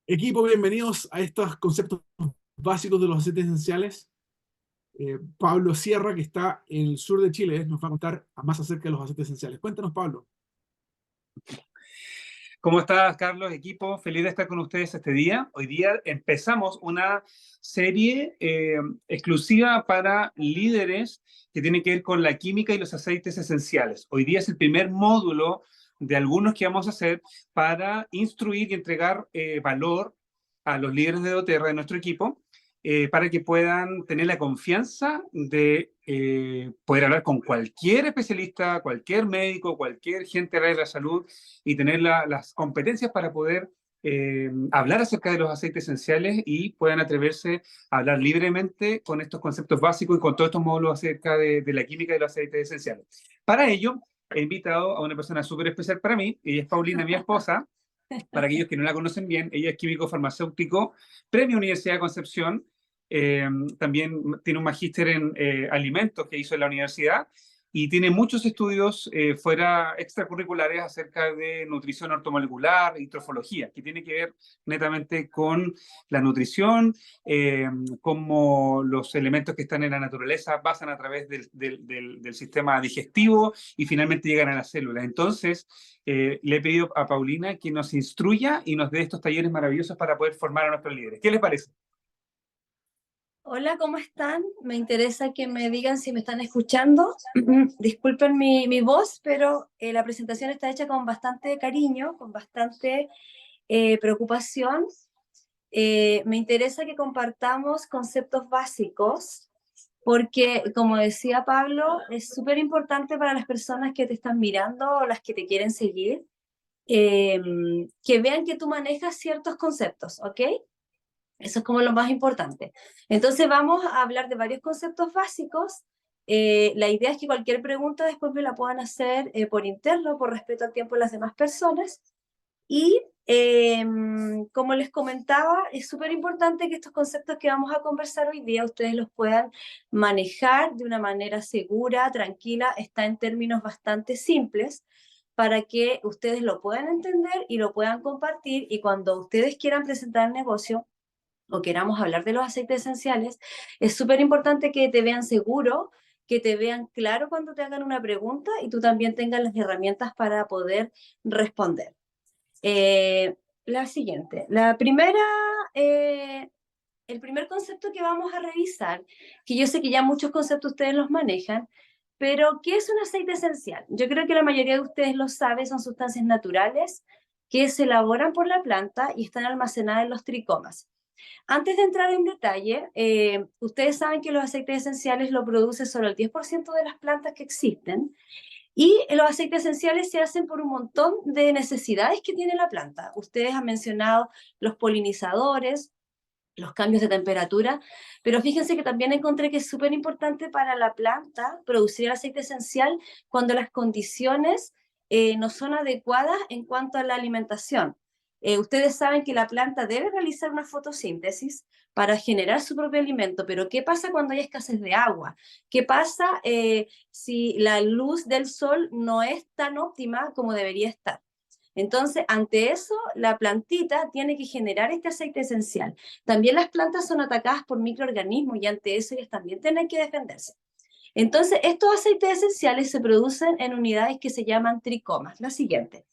Equipo, bienvenidos a estos conceptos básicos de los aceites esenciales. Pablo Sierra, que está en el sur de Chile, nos va a contar más acerca de los aceites esenciales. Cuéntanos, Pablo. ¿Cómo estás, Carlos? Equipo, feliz de estar con ustedes este día. Hoy día empezamos una serie exclusiva para líderes que tiene que ver con la química y los aceites esenciales. Hoy día es el primer módulo de algunos que vamos a hacer para instruir y entregar valor a los líderes de doTERRA de nuestro equipo, para que puedan tener la confianza de poder hablar con cualquier especialista, cualquier médico, cualquier gente de la salud y tener las competencias para poder hablar acerca de los aceites esenciales y puedan atreverse a hablar libremente con estos conceptos básicos y con todos estos módulos acerca de la química y los aceites esenciales. Para ello, he invitado a una persona súper especial para mí, ella es Paulina, mi esposa. Para aquellos que no la conocen bien, ella es químico farmacéutico, premio Universidad de Concepción, eh, también tiene un magíster en alimentos que hizo en la universidad y tiene muchos estudios fuera extracurriculares acerca de nutrición ortomolecular y trofología, que tiene que ver netamente con la nutrición, cómo los elementos que están en la naturaleza pasan a través del sistema digestivo y finalmente llegan a las células. Entonces, le he pedido a Paulina que nos instruya y nos dé estos talleres maravillosos para poder formar a nuestros líderes. ¿Qué les parece? Hola, ¿cómo están? Me interesa que me digan si me están escuchando. Disculpen mi voz, pero la presentación está hecha con bastante cariño, con bastante preocupación. Me interesa que compartamos conceptos básicos, porque, como decía Pablo, es súper importante para las personas que te están mirando o las que te quieren seguir, eh, que vean que tú manejas ciertos conceptos, ¿ok? Eso es como lo más importante. Entonces vamos a hablar de varios conceptos básicos. La idea es que cualquier pregunta después me la puedan hacer por interno, por respeto al tiempo de las demás personas. Y como les comentaba, es súper importante que estos conceptos que vamos a conversar hoy día ustedes los puedan manejar de una manera segura, tranquila, está en términos bastante simples para que ustedes lo puedan entender y lo puedan compartir y cuando ustedes quieran presentar el negocio o queramos hablar de los aceites esenciales, es súper importante que te vean seguro, que te vean claro cuando te hagan una pregunta y tú también tengas las herramientas para poder responder. La siguiente, el primer concepto que vamos a revisar, que yo sé que ya muchos conceptos ustedes los manejan, pero ¿qué es un aceite esencial? Yo creo que la mayoría de ustedes lo saben, son sustancias naturales que se elaboran por la planta y están almacenadas en los tricomas. Antes de entrar en detalle, ustedes saben que los aceites esenciales lo produce solo el 10% de las plantas que existen y los aceites esenciales se hacen por un montón de necesidades que tiene la planta. Ustedes han mencionado los polinizadores, los cambios de temperatura, pero fíjense que también encontré que es súper importante para la planta producir el aceite esencial cuando las condiciones no son adecuadas en cuanto a la alimentación. Ustedes saben que la planta debe realizar una fotosíntesis para generar su propio alimento, pero ¿qué pasa cuando hay escasez de agua? ¿Qué pasa si la luz del sol no es tan óptima como debería estar? Entonces, ante eso, la plantita tiene que generar este aceite esencial. También las plantas son atacadas por microorganismos y ante eso ellas también tienen que defenderse. Entonces, estos aceites esenciales se producen en unidades que se llaman tricomas. La siguiente.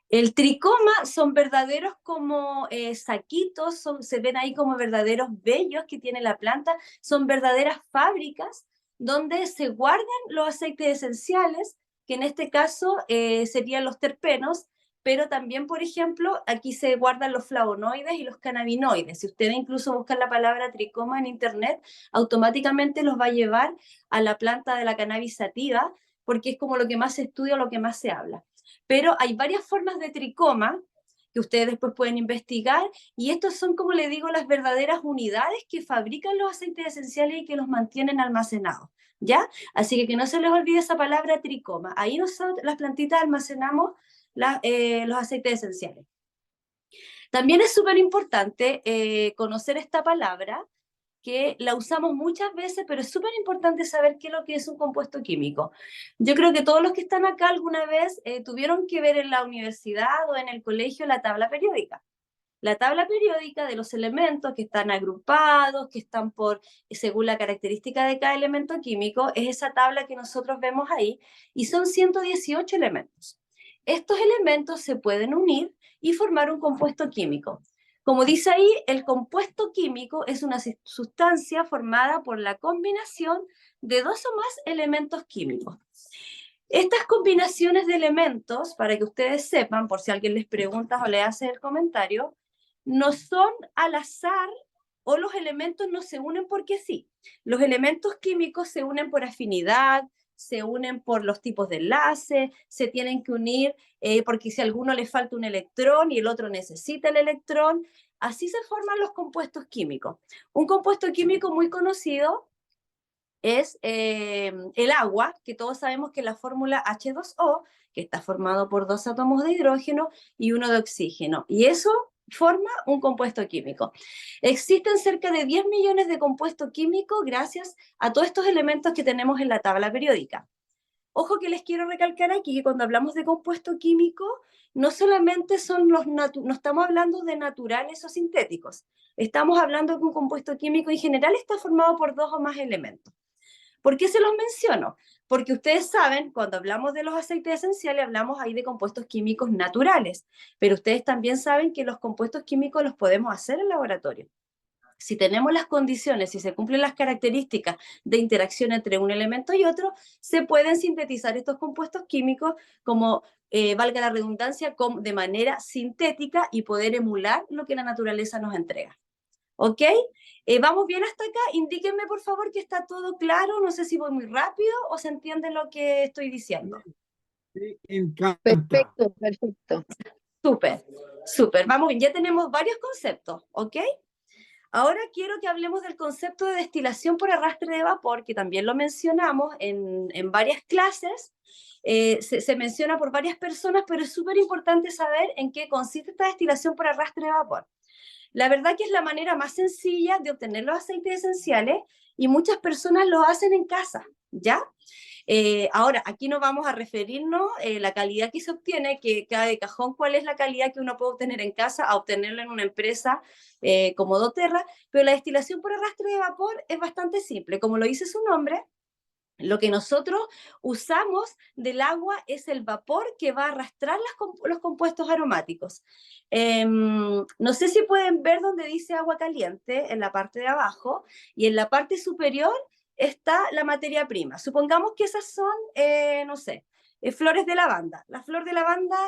El tricoma son verdaderos como saquitos, se ven ahí como verdaderos vellos que tiene la planta, son verdaderas fábricas donde se guardan los aceites esenciales, que en este caso serían los terpenos, pero también, por ejemplo, aquí se guardan los flavonoides y los cannabinoides. Si ustedes incluso buscan la palabra tricoma en internet, automáticamente los va a llevar a la planta de la cannabis sativa, porque es como lo que más se estudia o lo que más se habla. Pero hay varias formas de tricoma que ustedes después pueden investigar y estos son, como le digo, las verdaderas unidades que fabrican los aceites esenciales y que los mantienen almacenados, ¿ya? Así que no se les olvide esa palabra tricoma. Ahí nosotros, las plantitas, almacenamos los aceites esenciales. También es súper importante conocer esta palabra que la usamos muchas veces, pero es súper importante saber qué es lo que es un compuesto químico. Yo creo que todos los que están acá alguna vez tuvieron que ver en la universidad o en el colegio la tabla periódica. La tabla periódica de los elementos que están agrupados, que están según la característica de cada elemento químico, es esa tabla que nosotros vemos ahí, y son 118 elementos. Estos elementos se pueden unir y formar un compuesto químico. Como dice ahí, el compuesto químico es una sustancia formada por la combinación de dos o más elementos químicos. Estas combinaciones de elementos, para que ustedes sepan, por si alguien les pregunta o le hace el comentario, no son al azar o los elementos no se unen porque sí. Los elementos químicos se unen por afinidad, se unen por los tipos de enlace, se tienen que unir porque si a alguno le falta un electrón y el otro necesita el electrón, así se forman los compuestos químicos. Un compuesto químico muy conocido es el agua, que todos sabemos que la fórmula H2O, que está formado por 2 átomos de hidrógeno y 1 de oxígeno, y eso forma un compuesto químico. Existen cerca de 10 millones de compuestos químicos gracias a todos estos elementos que tenemos en la tabla periódica. Ojo que les quiero recalcar aquí que cuando hablamos de compuesto químico, no solamente son no estamos hablando de naturales o sintéticos, estamos hablando que un compuesto químico en general está formado por 2 o más elementos. ¿Por qué se los menciono? Porque ustedes saben, cuando hablamos de los aceites esenciales, hablamos ahí de compuestos químicos naturales, pero ustedes también saben que los compuestos químicos los podemos hacer en laboratorio. Si tenemos las condiciones, si se cumplen las características de interacción entre un elemento y otro, se pueden sintetizar estos compuestos químicos como, valga la redundancia, de manera sintética y poder emular lo que la naturaleza nos entrega. ¿Ok? ¿Vamos bien hasta acá? Indíquenme, por favor, que está todo claro. No sé si voy muy rápido o se entiende lo que estoy diciendo. Me encanta. Perfecto, perfecto. Súper, súper. Vamos bien, ya tenemos varios conceptos, ¿ok? Ahora quiero que hablemos del concepto de destilación por arrastre de vapor, que también lo mencionamos en varias clases. Se menciona por varias personas, pero es súper importante saber en qué consiste esta destilación por arrastre de vapor. La verdad que es la manera más sencilla de obtener los aceites esenciales y muchas personas lo hacen en casa, ¿ya? Ahora, aquí no vamos a referirnos la calidad que se obtiene, que cae de cajón cuál es la calidad que uno puede obtener en casa a obtenerlo en una empresa como doTERRA, pero la destilación por arrastre de vapor es bastante simple. Como lo dice su nombre, lo que nosotros usamos del agua es el vapor que va a arrastrar los compuestos aromáticos. No sé si pueden ver donde dice agua caliente en la parte de abajo y en la parte superior está la materia prima. Supongamos que esas son, no sé, flores de lavanda. La flor de lavanda,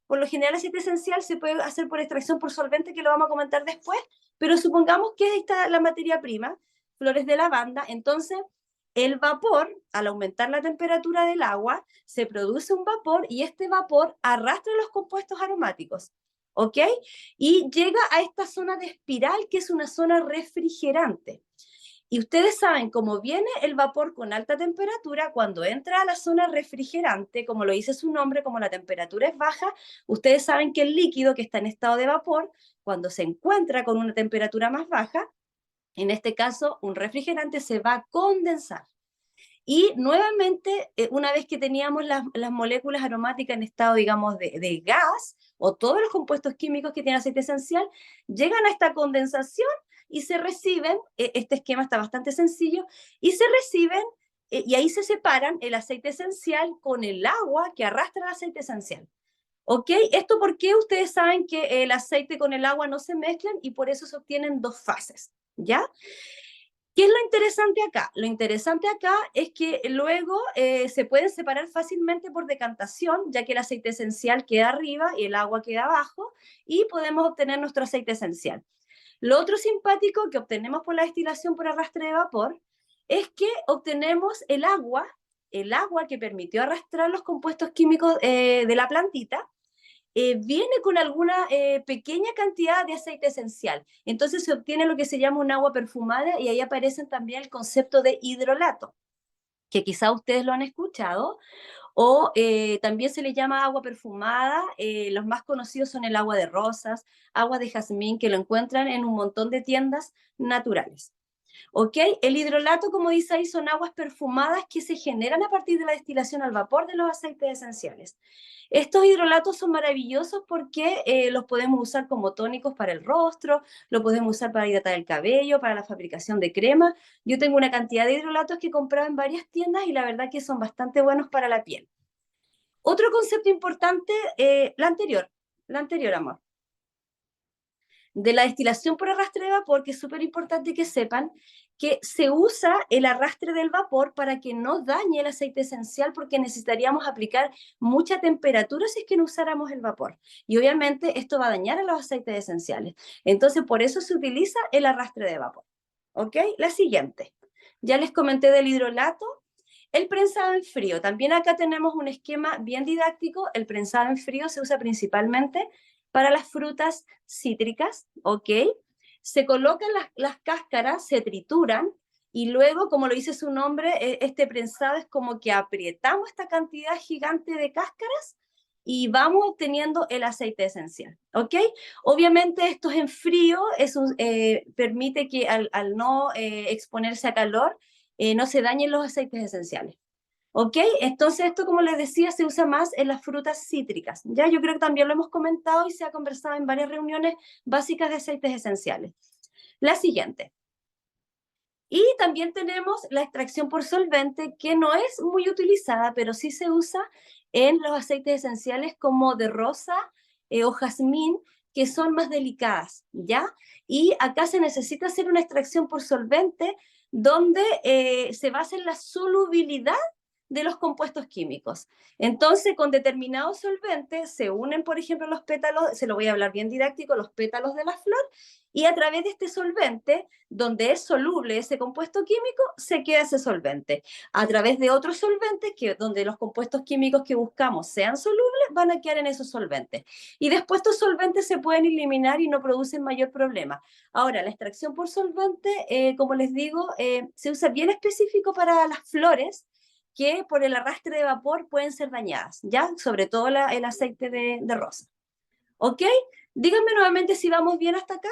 por lo general aceite esencial se puede hacer por extracción por solvente, que lo vamos a comentar después, pero supongamos que ahí está la materia prima, flores de lavanda. Entonces el vapor, al aumentar la temperatura del agua, se produce un vapor y este vapor arrastra los compuestos aromáticos, ¿ok? Y llega a esta zona de espiral, que es una zona refrigerante. Y ustedes saben, cómo viene el vapor con alta temperatura, cuando entra a la zona refrigerante, como lo dice su nombre, como la temperatura es baja, ustedes saben que el líquido que está en estado de vapor, cuando se encuentra con una temperatura más baja, en este caso, un refrigerante se va a condensar. Y nuevamente, una vez que teníamos las moléculas aromáticas en estado, digamos, de gas, o todos los compuestos químicos que tiene aceite esencial, llegan a esta condensación y se reciben, este esquema está bastante sencillo, y se reciben, y ahí se separan el aceite esencial con el agua que arrastra el aceite esencial. ¿Ok? Esto porque ustedes saben que el aceite con el agua no se mezclan y por eso se obtienen 2 fases, ¿ya? ¿Qué es lo interesante acá? Lo interesante acá es que luego se pueden separar fácilmente por decantación, ya que el aceite esencial queda arriba y el agua queda abajo, y podemos obtener nuestro aceite esencial. Lo otro simpático que obtenemos por la destilación por arrastre de vapor es que obtenemos el agua que permitió arrastrar los compuestos químicos de la plantita, viene con alguna pequeña cantidad de aceite esencial. Entonces se obtiene lo que se llama un agua perfumada y ahí aparecen también el concepto de hidrolato, que quizá ustedes lo han escuchado, o también se le llama agua perfumada. Los más conocidos son el agua de rosas, agua de jazmín, que lo encuentran en un montón de tiendas naturales. ¿Ok? El hidrolato, como dice ahí, son aguas perfumadas que se generan a partir de la destilación al vapor de los aceites esenciales. Estos hidrolatos son maravillosos porque los podemos usar como tónicos para el rostro, lo podemos usar para hidratar el cabello, para la fabricación de crema. Yo tengo una cantidad de hidrolatos que he comprado en varias tiendas y la verdad que son bastante buenos para la piel. Otro concepto importante, la anterior, amor, de la destilación por arrastre de vapor, que es súper importante que sepan que se usa el arrastre del vapor para que no dañe el aceite esencial, porque necesitaríamos aplicar mucha temperatura si es que no usáramos el vapor. Y obviamente esto va a dañar a los aceites esenciales. Entonces, por eso se utiliza el arrastre de vapor. ¿Ok? La siguiente. Ya les comenté del hidrolato. El prensado en frío. También acá tenemos un esquema bien didáctico. El prensado en frío se usa principalmente para las frutas cítricas, ¿ok? Se colocan las cáscaras, se trituran y luego, como lo dice su nombre, este prensado es como que apretamos esta cantidad gigante de cáscaras y vamos obteniendo el aceite esencial, ¿ok? Obviamente esto es en frío, permite que al no exponerse a calor, no se dañen los aceites esenciales. ¿Ok? Entonces esto, como les decía, se usa más en las frutas cítricas. Ya yo creo que también lo hemos comentado y se ha conversado en varias reuniones básicas de aceites esenciales. La siguiente. Y también tenemos la extracción por solvente, que no es muy utilizada, pero sí se usa en los aceites esenciales como de rosa o jazmín, que son más delicadas, ¿ya? Y acá se necesita hacer una extracción por solvente donde se basa en la solubilidad de los compuestos químicos. Entonces, con determinados solventes se unen, por ejemplo, los pétalos, se lo voy a hablar bien didáctico, los pétalos de la flor, y a través de este solvente, donde es soluble ese compuesto químico, se queda ese solvente. A través de otros solventes, donde los compuestos químicos que buscamos sean solubles, van a quedar en esos solventes. Y después estos solventes se pueden eliminar y no producen mayor problema. Ahora, la extracción por solvente, como les digo, se usa bien específico para las flores, que por el arrastre de vapor pueden ser dañadas, ¿ya? Sobre todo el aceite de rosa. ¿Ok? Díganme nuevamente si vamos bien hasta acá,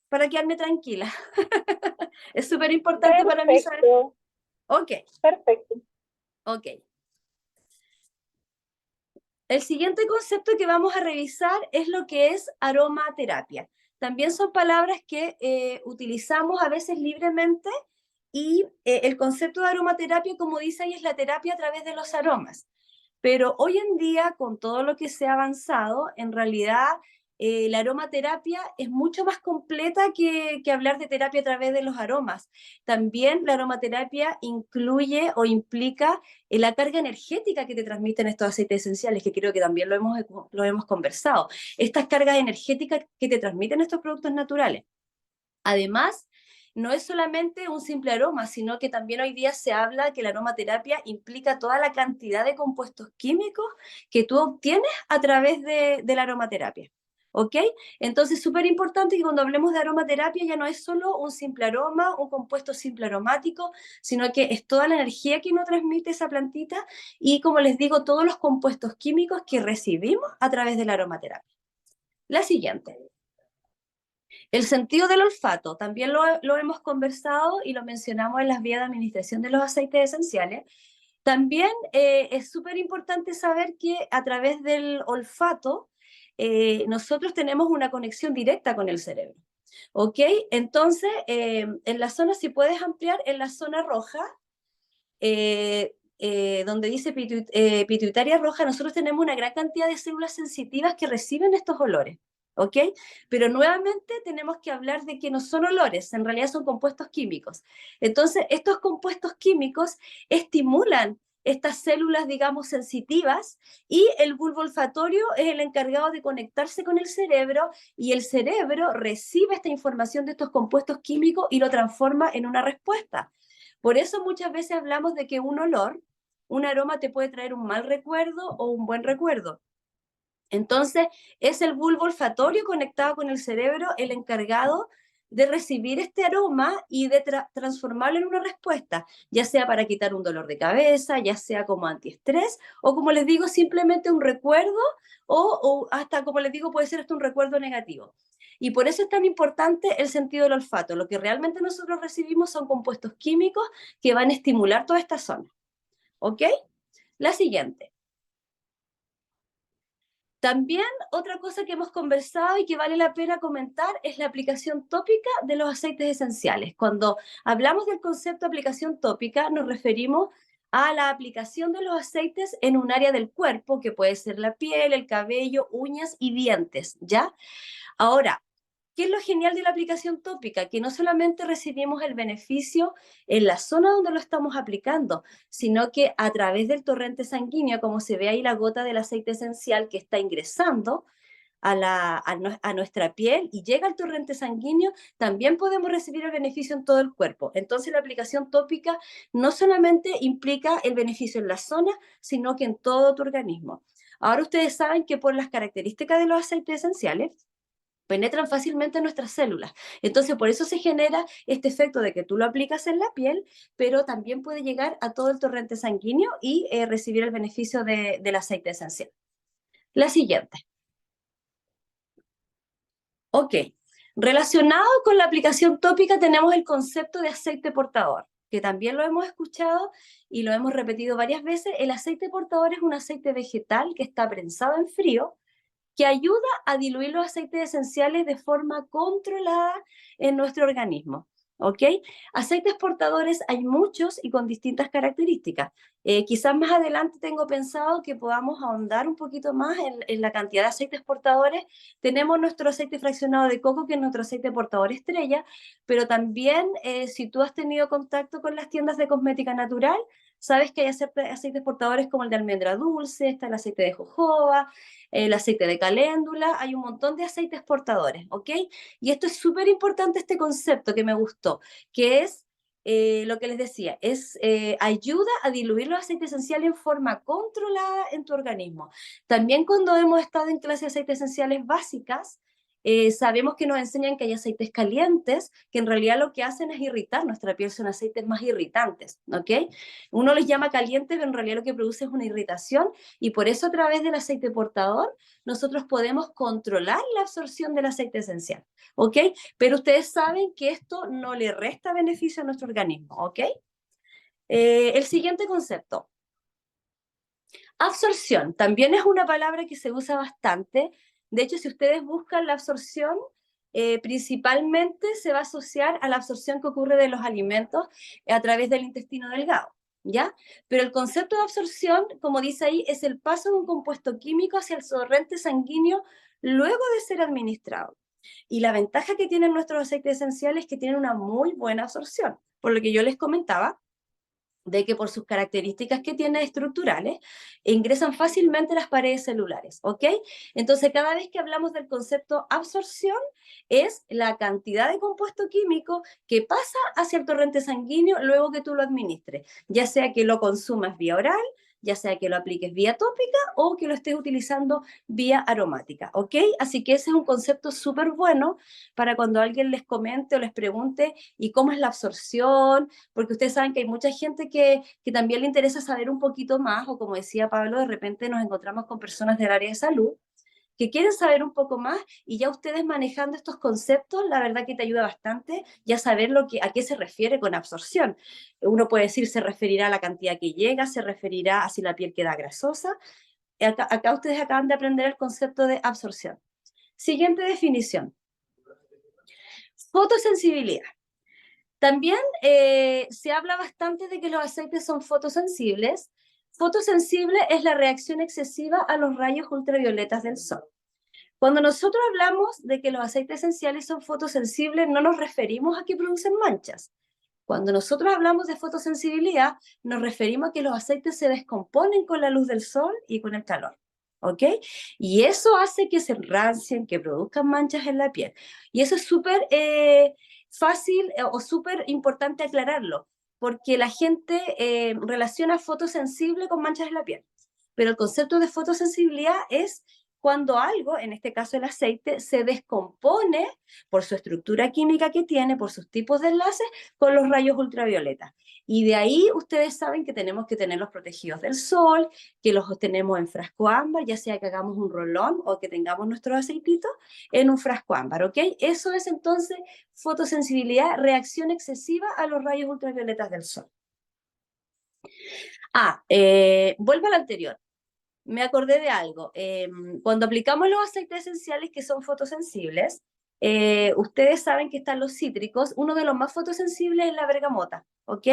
para quedarme tranquila. Es súper importante para mí saber. Perfecto, Ok, perfecto. ok. El siguiente concepto que vamos a revisar es lo que es aromaterapia. También son palabras que utilizamos a veces libremente y el concepto de aromaterapia, como dice ahí, es la terapia a través de los aromas. Pero hoy en día, con todo lo que se ha avanzado, en realidad la aromaterapia es mucho más completa que hablar de terapia a través de los aromas. También la aromaterapia incluye o implica la carga energética que te transmiten estos aceites esenciales, que creo que también lo hemos conversado. Estas cargas energéticas que te transmiten estos productos naturales. Además, no es solamente un simple aroma, sino que también hoy día se habla que la aromaterapia implica toda la cantidad de compuestos químicos que tú obtienes a través de la aromaterapia. ¿Ok? Entonces, súper importante que cuando hablemos de aromaterapia ya no es solo un simple aroma, un compuesto simple aromático, sino que es toda la energía que nos transmite esa plantita y, como les digo, todos los compuestos químicos que recibimos a través de la aromaterapia. La siguiente. El sentido del olfato, también lo hemos conversado y lo mencionamos en las vías de administración de los aceites esenciales. También es súper importante saber que a través del olfato nosotros tenemos una conexión directa con el cerebro. ¿Ok? Entonces, en la zona, si puedes ampliar, en la zona roja, donde dice pituitaria roja, nosotros tenemos una gran cantidad de células sensitivas que reciben estos olores. ¿Ok? Pero nuevamente tenemos que hablar de que no son olores, en realidad son compuestos químicos. Entonces, estos compuestos químicos estimulan estas células, digamos, sensitivas, y el bulbo olfatorio es el encargado de conectarse con el cerebro, y el cerebro recibe esta información de estos compuestos químicos y lo transforma en una respuesta. Por eso muchas veces hablamos de que un olor, un aroma te puede traer un mal recuerdo o un buen recuerdo. Entonces, es el bulbo olfatorio conectado con el cerebro el encargado de recibir este aroma y de transformarlo en una respuesta, ya sea para quitar un dolor de cabeza, ya sea como antiestrés, o como les digo, simplemente un recuerdo, o hasta, como les digo, puede ser hasta un recuerdo negativo. Y por eso es tan importante el sentido del olfato. Lo que realmente nosotros recibimos son compuestos químicos que van a estimular toda esta zona. ¿Ok? La siguiente. También otra cosa que hemos conversado y que vale la pena comentar es la aplicación tópica de los aceites esenciales. Cuando hablamos del concepto de aplicación tópica, nos referimos a la aplicación de los aceites en un área del cuerpo, que puede ser la piel, el cabello, uñas y dientes, ¿ya? Ahora, ¿qué es lo genial de la aplicación tópica? Que no solamente recibimos el beneficio en la zona donde lo estamos aplicando, sino que a través del torrente sanguíneo, como se ve ahí la gota del aceite esencial que está ingresando a nuestra piel y llega al torrente sanguíneo, también podemos recibir el beneficio en todo el cuerpo. Entonces la aplicación tópica no solamente implica el beneficio en la zona, sino que en todo tu organismo. Ahora ustedes saben que por las características de los aceites esenciales, penetran fácilmente en nuestras células. Entonces, por eso se genera este efecto de que tú lo aplicas en la piel, pero también puede llegar a todo el torrente sanguíneo y recibir el beneficio del aceite esencial. La siguiente. Ok. Relacionado con la aplicación tópica tenemos el concepto de aceite portador, que también lo hemos escuchado y lo hemos repetido varias veces. El aceite portador es un aceite vegetal que está prensado en frío, que ayuda a diluir los aceites esenciales de forma controlada en nuestro organismo. ¿Ok? Aceites portadores hay muchos y con distintas características. Quizás más adelante tengo pensado que podamos ahondar un poquito más en la cantidad de aceites portadores. Tenemos nuestro aceite fraccionado de coco, que es nuestro aceite portador estrella, pero también si tú has tenido contacto con las tiendas de cosmética natural, sabes que hay aceites portadores como el de almendra dulce, está el aceite de jojoba, el aceite de caléndula, hay un montón de aceites portadores, ¿ok? Y esto es súper importante, este concepto que me gustó, que es lo que les decía, es ayuda a diluir los aceites esenciales en forma controlada en tu organismo. También cuando hemos estado en clase de aceites esenciales básicas, sabemos que nos enseñan que hay aceites calientes, que en realidad lo que hacen es irritar nuestra piel, son aceites más irritantes, ¿ok? Uno los llama calientes, pero en realidad lo que produce es una irritación, y por eso a través del aceite portador nosotros podemos controlar la absorción del aceite esencial, ¿ok? Pero ustedes saben que esto no le resta beneficio a nuestro organismo, ¿ok? El siguiente concepto. Absorción, también es una palabra que se usa bastante. De hecho, si ustedes buscan la absorción, principalmente se va a asociar a la absorción que ocurre de los alimentos a través del intestino delgado, ¿ya? Pero el concepto de absorción, como dice ahí, es el paso de un compuesto químico hacia el torrente sanguíneo luego de ser administrado. Y la ventaja que tienen nuestros aceites esenciales es que tienen una muy buena absorción. Por lo que yo les comentaba, de que por sus características que tienen estructurales, ingresan fácilmente a las paredes celulares, ¿ok? Entonces, cada vez que hablamos del concepto absorción, es la cantidad de compuesto químico que pasa hacia el torrente sanguíneo luego que tú lo administres, ya sea que lo consumas vía oral, ya sea que lo apliques vía tópica o que lo estés utilizando vía aromática, ¿ok? Así que ese es un concepto súper bueno para cuando alguien les comente o les pregunte, ¿y cómo es la absorción? Porque ustedes saben que hay mucha gente que también le interesa saber un poquito más, o como decía Pablo, de repente nos encontramos con personas del área de salud que quieren saber un poco más, y ya ustedes manejando estos conceptos, la verdad que te ayuda bastante ya saber a qué se refiere con absorción. Uno puede decir, se referirá a la cantidad que llega, se referirá a si la piel queda grasosa. Acá ustedes acaban de aprender el concepto de absorción. Siguiente definición. Fotosensibilidad. También se habla bastante de que los aceites son fotosensibles. Fotosensible es la reacción excesiva a los rayos ultravioletas del sol. Cuando nosotros hablamos de que los aceites esenciales son fotosensibles, no nos referimos a que producen manchas. Cuando nosotros hablamos de fotosensibilidad, nos referimos a que los aceites se descomponen con la luz del sol y con el calor, ¿ok? Y eso hace que se enrancien, que produzcan manchas en la piel. Y eso es súper fácil o súper importante aclararlo, porque la gente relaciona fotosensible con manchas en la piel. Pero el concepto de fotosensibilidad es cuando algo, en este caso el aceite, se descompone por su estructura química que tiene, por sus tipos de enlaces, con los rayos ultravioleta. Y de ahí ustedes saben que tenemos que tenerlos protegidos del sol, que los tenemos en frasco ámbar, ya sea que hagamos un rolón o que tengamos nuestros aceititos en un frasco ámbar, ¿ok? Eso es entonces fotosensibilidad, reacción excesiva a los rayos ultravioletas del sol. Vuelvo al anterior. Me acordé de algo. Cuando aplicamos los aceites esenciales que son fotosensibles, ustedes saben que están los cítricos. Uno de los más fotosensibles es la bergamota, ¿ok?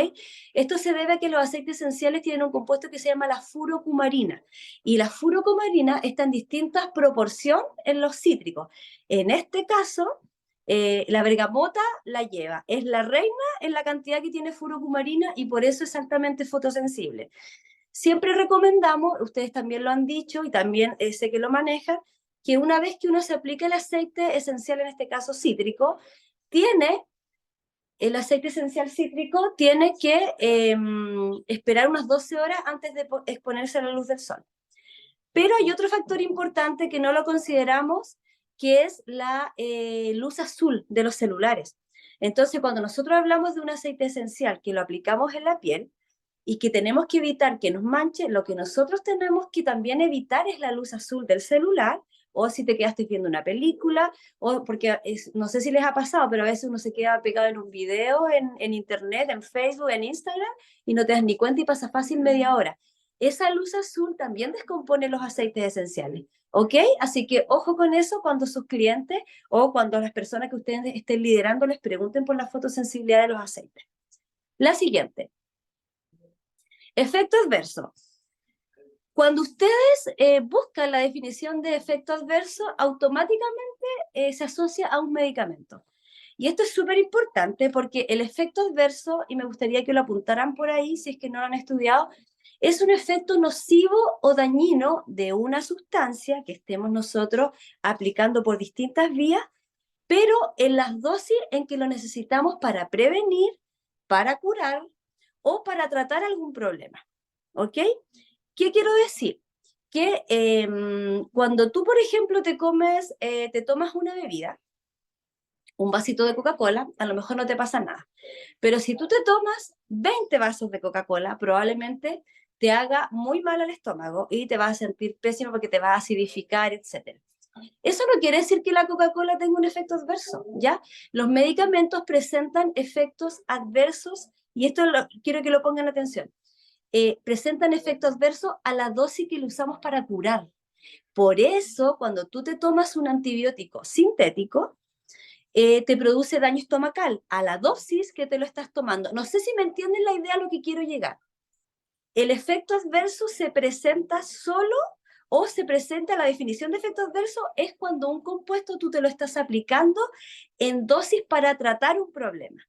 Esto se debe a que los aceites esenciales tienen un compuesto que se llama la furocumarina. Y la furocumarina está en distintas proporciones en los cítricos. En este caso, la bergamota la lleva. Es la reina en la cantidad que tiene furocumarina y por eso es altamente fotosensible. Siempre recomendamos, ustedes también lo han dicho y también sé que lo manejan, que una vez que uno se aplica el aceite esencial, en este caso cítrico, el aceite esencial cítrico tiene que esperar unas 12 horas antes de exponerse a la luz del sol. Pero hay otro factor importante que no lo consideramos, que es la luz azul de los celulares. Entonces, cuando nosotros hablamos de un aceite esencial que lo aplicamos en la piel, y que tenemos que evitar que nos manche, lo que nosotros tenemos que también evitar es la luz azul del celular, o si te quedaste viendo una película, o porque no sé si les ha pasado, pero a veces uno se queda pegado en un video, en internet, en Facebook, en Instagram, y no te das ni cuenta y pasa fácil media hora. Esa luz azul también descompone los aceites esenciales, ¿ok? Así que ojo con eso cuando sus clientes o cuando las personas que ustedes estén liderando les pregunten por la fotosensibilidad de los aceites. La siguiente. Efecto adverso. Cuando ustedes buscan la definición de efecto adverso, automáticamente se asocia a un medicamento. Y esto es súper importante porque el efecto adverso, y me gustaría que lo apuntaran por ahí si es que no lo han estudiado, es un efecto nocivo o dañino de una sustancia que estemos nosotros aplicando por distintas vías, pero en las dosis en que lo necesitamos para prevenir, para curar o para tratar algún problema, ¿ok? ¿Qué quiero decir? Que cuando tú, por ejemplo, te tomas una bebida, un vasito de Coca-Cola, a lo mejor no te pasa nada. Pero si tú te tomas 20 vasos de Coca-Cola, probablemente te haga muy mal al estómago y te vas a sentir pésimo porque te va a acidificar, etc. Eso no quiere decir que la Coca-Cola tenga un efecto adverso, ¿ya? Los medicamentos presentan efectos adversos, y esto quiero que lo pongan atención. Presentan efectos adversos a la dosis que lo usamos para curar. Por eso, cuando tú te tomas un antibiótico sintético, te produce daño estomacal a la dosis que te lo estás tomando. No sé si me entienden la idea a lo que quiero llegar. El efecto adverso se presenta solo o se presenta, la definición de efecto adverso es cuando un compuesto tú te lo estás aplicando en dosis para tratar un problema.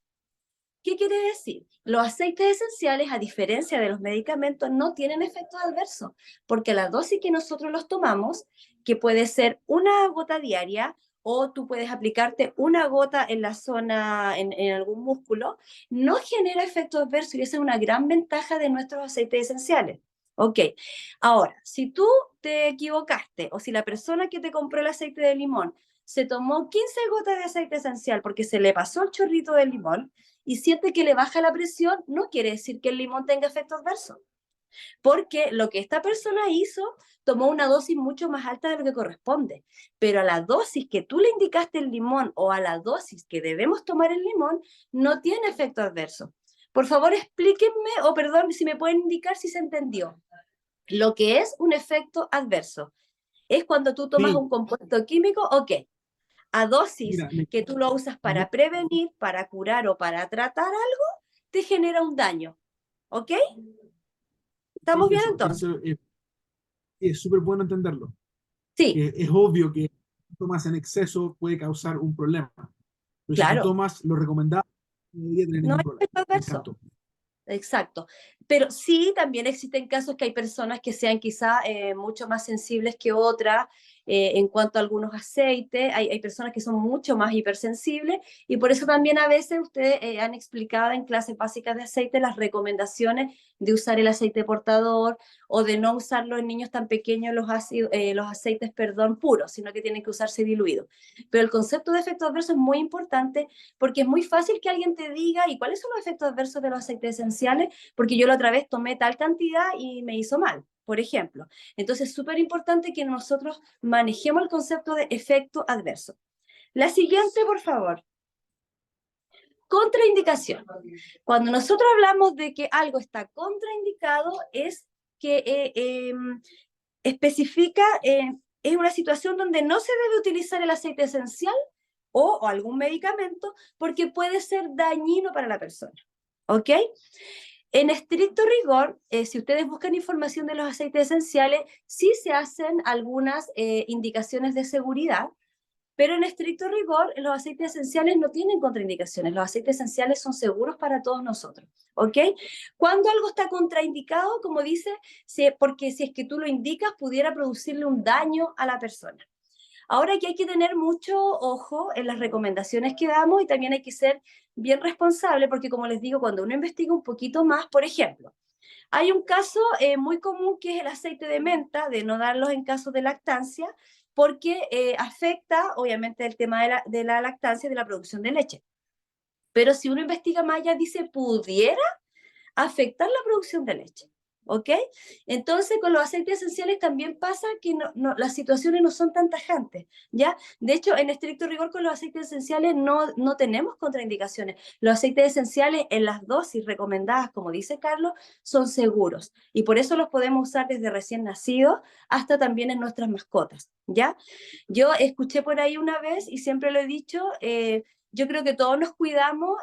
¿Qué quiere decir? Los aceites esenciales, a diferencia de los medicamentos, no tienen efectos adversos, porque la dosis que nosotros los tomamos, que puede ser una gota diaria, o tú puedes aplicarte una gota en la zona, en algún músculo, no genera efectos adversos, y esa es una gran ventaja de nuestros aceites esenciales. Ok, ahora, si tú te equivocaste, o si la persona que te compró el aceite de limón se tomó 15 gotas de aceite esencial porque se le pasó el chorrito de limón, y siente que le baja la presión, no quiere decir que el limón tenga efectos adversos. Porque lo que esta persona hizo, tomó una dosis mucho más alta de lo que corresponde. Pero a la dosis que tú le indicaste el limón o a la dosis que debemos tomar el limón, no tiene efecto adverso. Por favor, explíquenme, o perdón, si me pueden indicar si se entendió. Lo que es un efecto adverso es cuando tú tomas un compuesto químico, ok, a dosis Mira, que tú lo usas para prevenir, para curar o para tratar algo, te genera un daño. ¿Ok? ¿Estamos bien entonces? Eso es súper bueno entenderlo. Sí, Es obvio que si tomas en exceso puede causar un problema. Pero si tú claro. tomas lo recomendado, no debería tener No ningún hay problema. efecto Me adverso. encantó. Exacto. Pero sí, también existen casos que hay personas que sean quizá mucho más sensibles que otras, en cuanto a algunos aceites. Hay personas que son mucho más hipersensibles y por eso también a veces ustedes han explicado en clases básicas de aceite las recomendaciones de usar el aceite portador o de no usarlo en niños tan pequeños los aceites, puros, sino que tienen que usarse diluidos. Pero el concepto de efecto adverso es muy importante porque es muy fácil que alguien te diga, ¿y cuáles son los efectos adversos de los aceites esenciales? Porque yo la otra vez tomé tal cantidad y me hizo mal, por ejemplo. Entonces es súper importante que nosotros manejemos el concepto de efecto adverso. La siguiente, por favor. Contraindicación. Cuando nosotros hablamos de que algo está contraindicado, es que especifica, es una situación donde no se debe utilizar el aceite esencial o algún medicamento porque puede ser dañino para la persona. ¿Ok? En estricto rigor, si ustedes buscan información de los aceites esenciales, sí se hacen algunas indicaciones de seguridad, pero en estricto rigor, los aceites esenciales no tienen contraindicaciones. Los aceites esenciales son seguros para todos nosotros, ¿ok? Cuando algo está contraindicado, como dice, porque si es que tú lo indicas, pudiera producirle un daño a la persona. Ahora que hay que tener mucho ojo en las recomendaciones que damos y también hay que ser bien responsable, porque como les digo, cuando uno investiga un poquito más, por ejemplo, hay un caso muy común que es el aceite de menta, de no darlos en casos de lactancia, porque afecta, obviamente, el tema de la lactancia y de la producción de leche. Pero si uno investiga más, ya dice, pudiera afectar la producción de leche. ¿Ok? Entonces, con los aceites esenciales también pasa que las situaciones no son tan tajantes, ¿ya? De hecho, en estricto rigor con los aceites esenciales no tenemos contraindicaciones. Los aceites esenciales en las dosis recomendadas, como dice Carlos, son seguros y por eso los podemos usar desde recién nacidos hasta también en nuestras mascotas, ¿ya? Yo escuché por ahí una vez y siempre lo he dicho, yo creo que todos nos cuidamos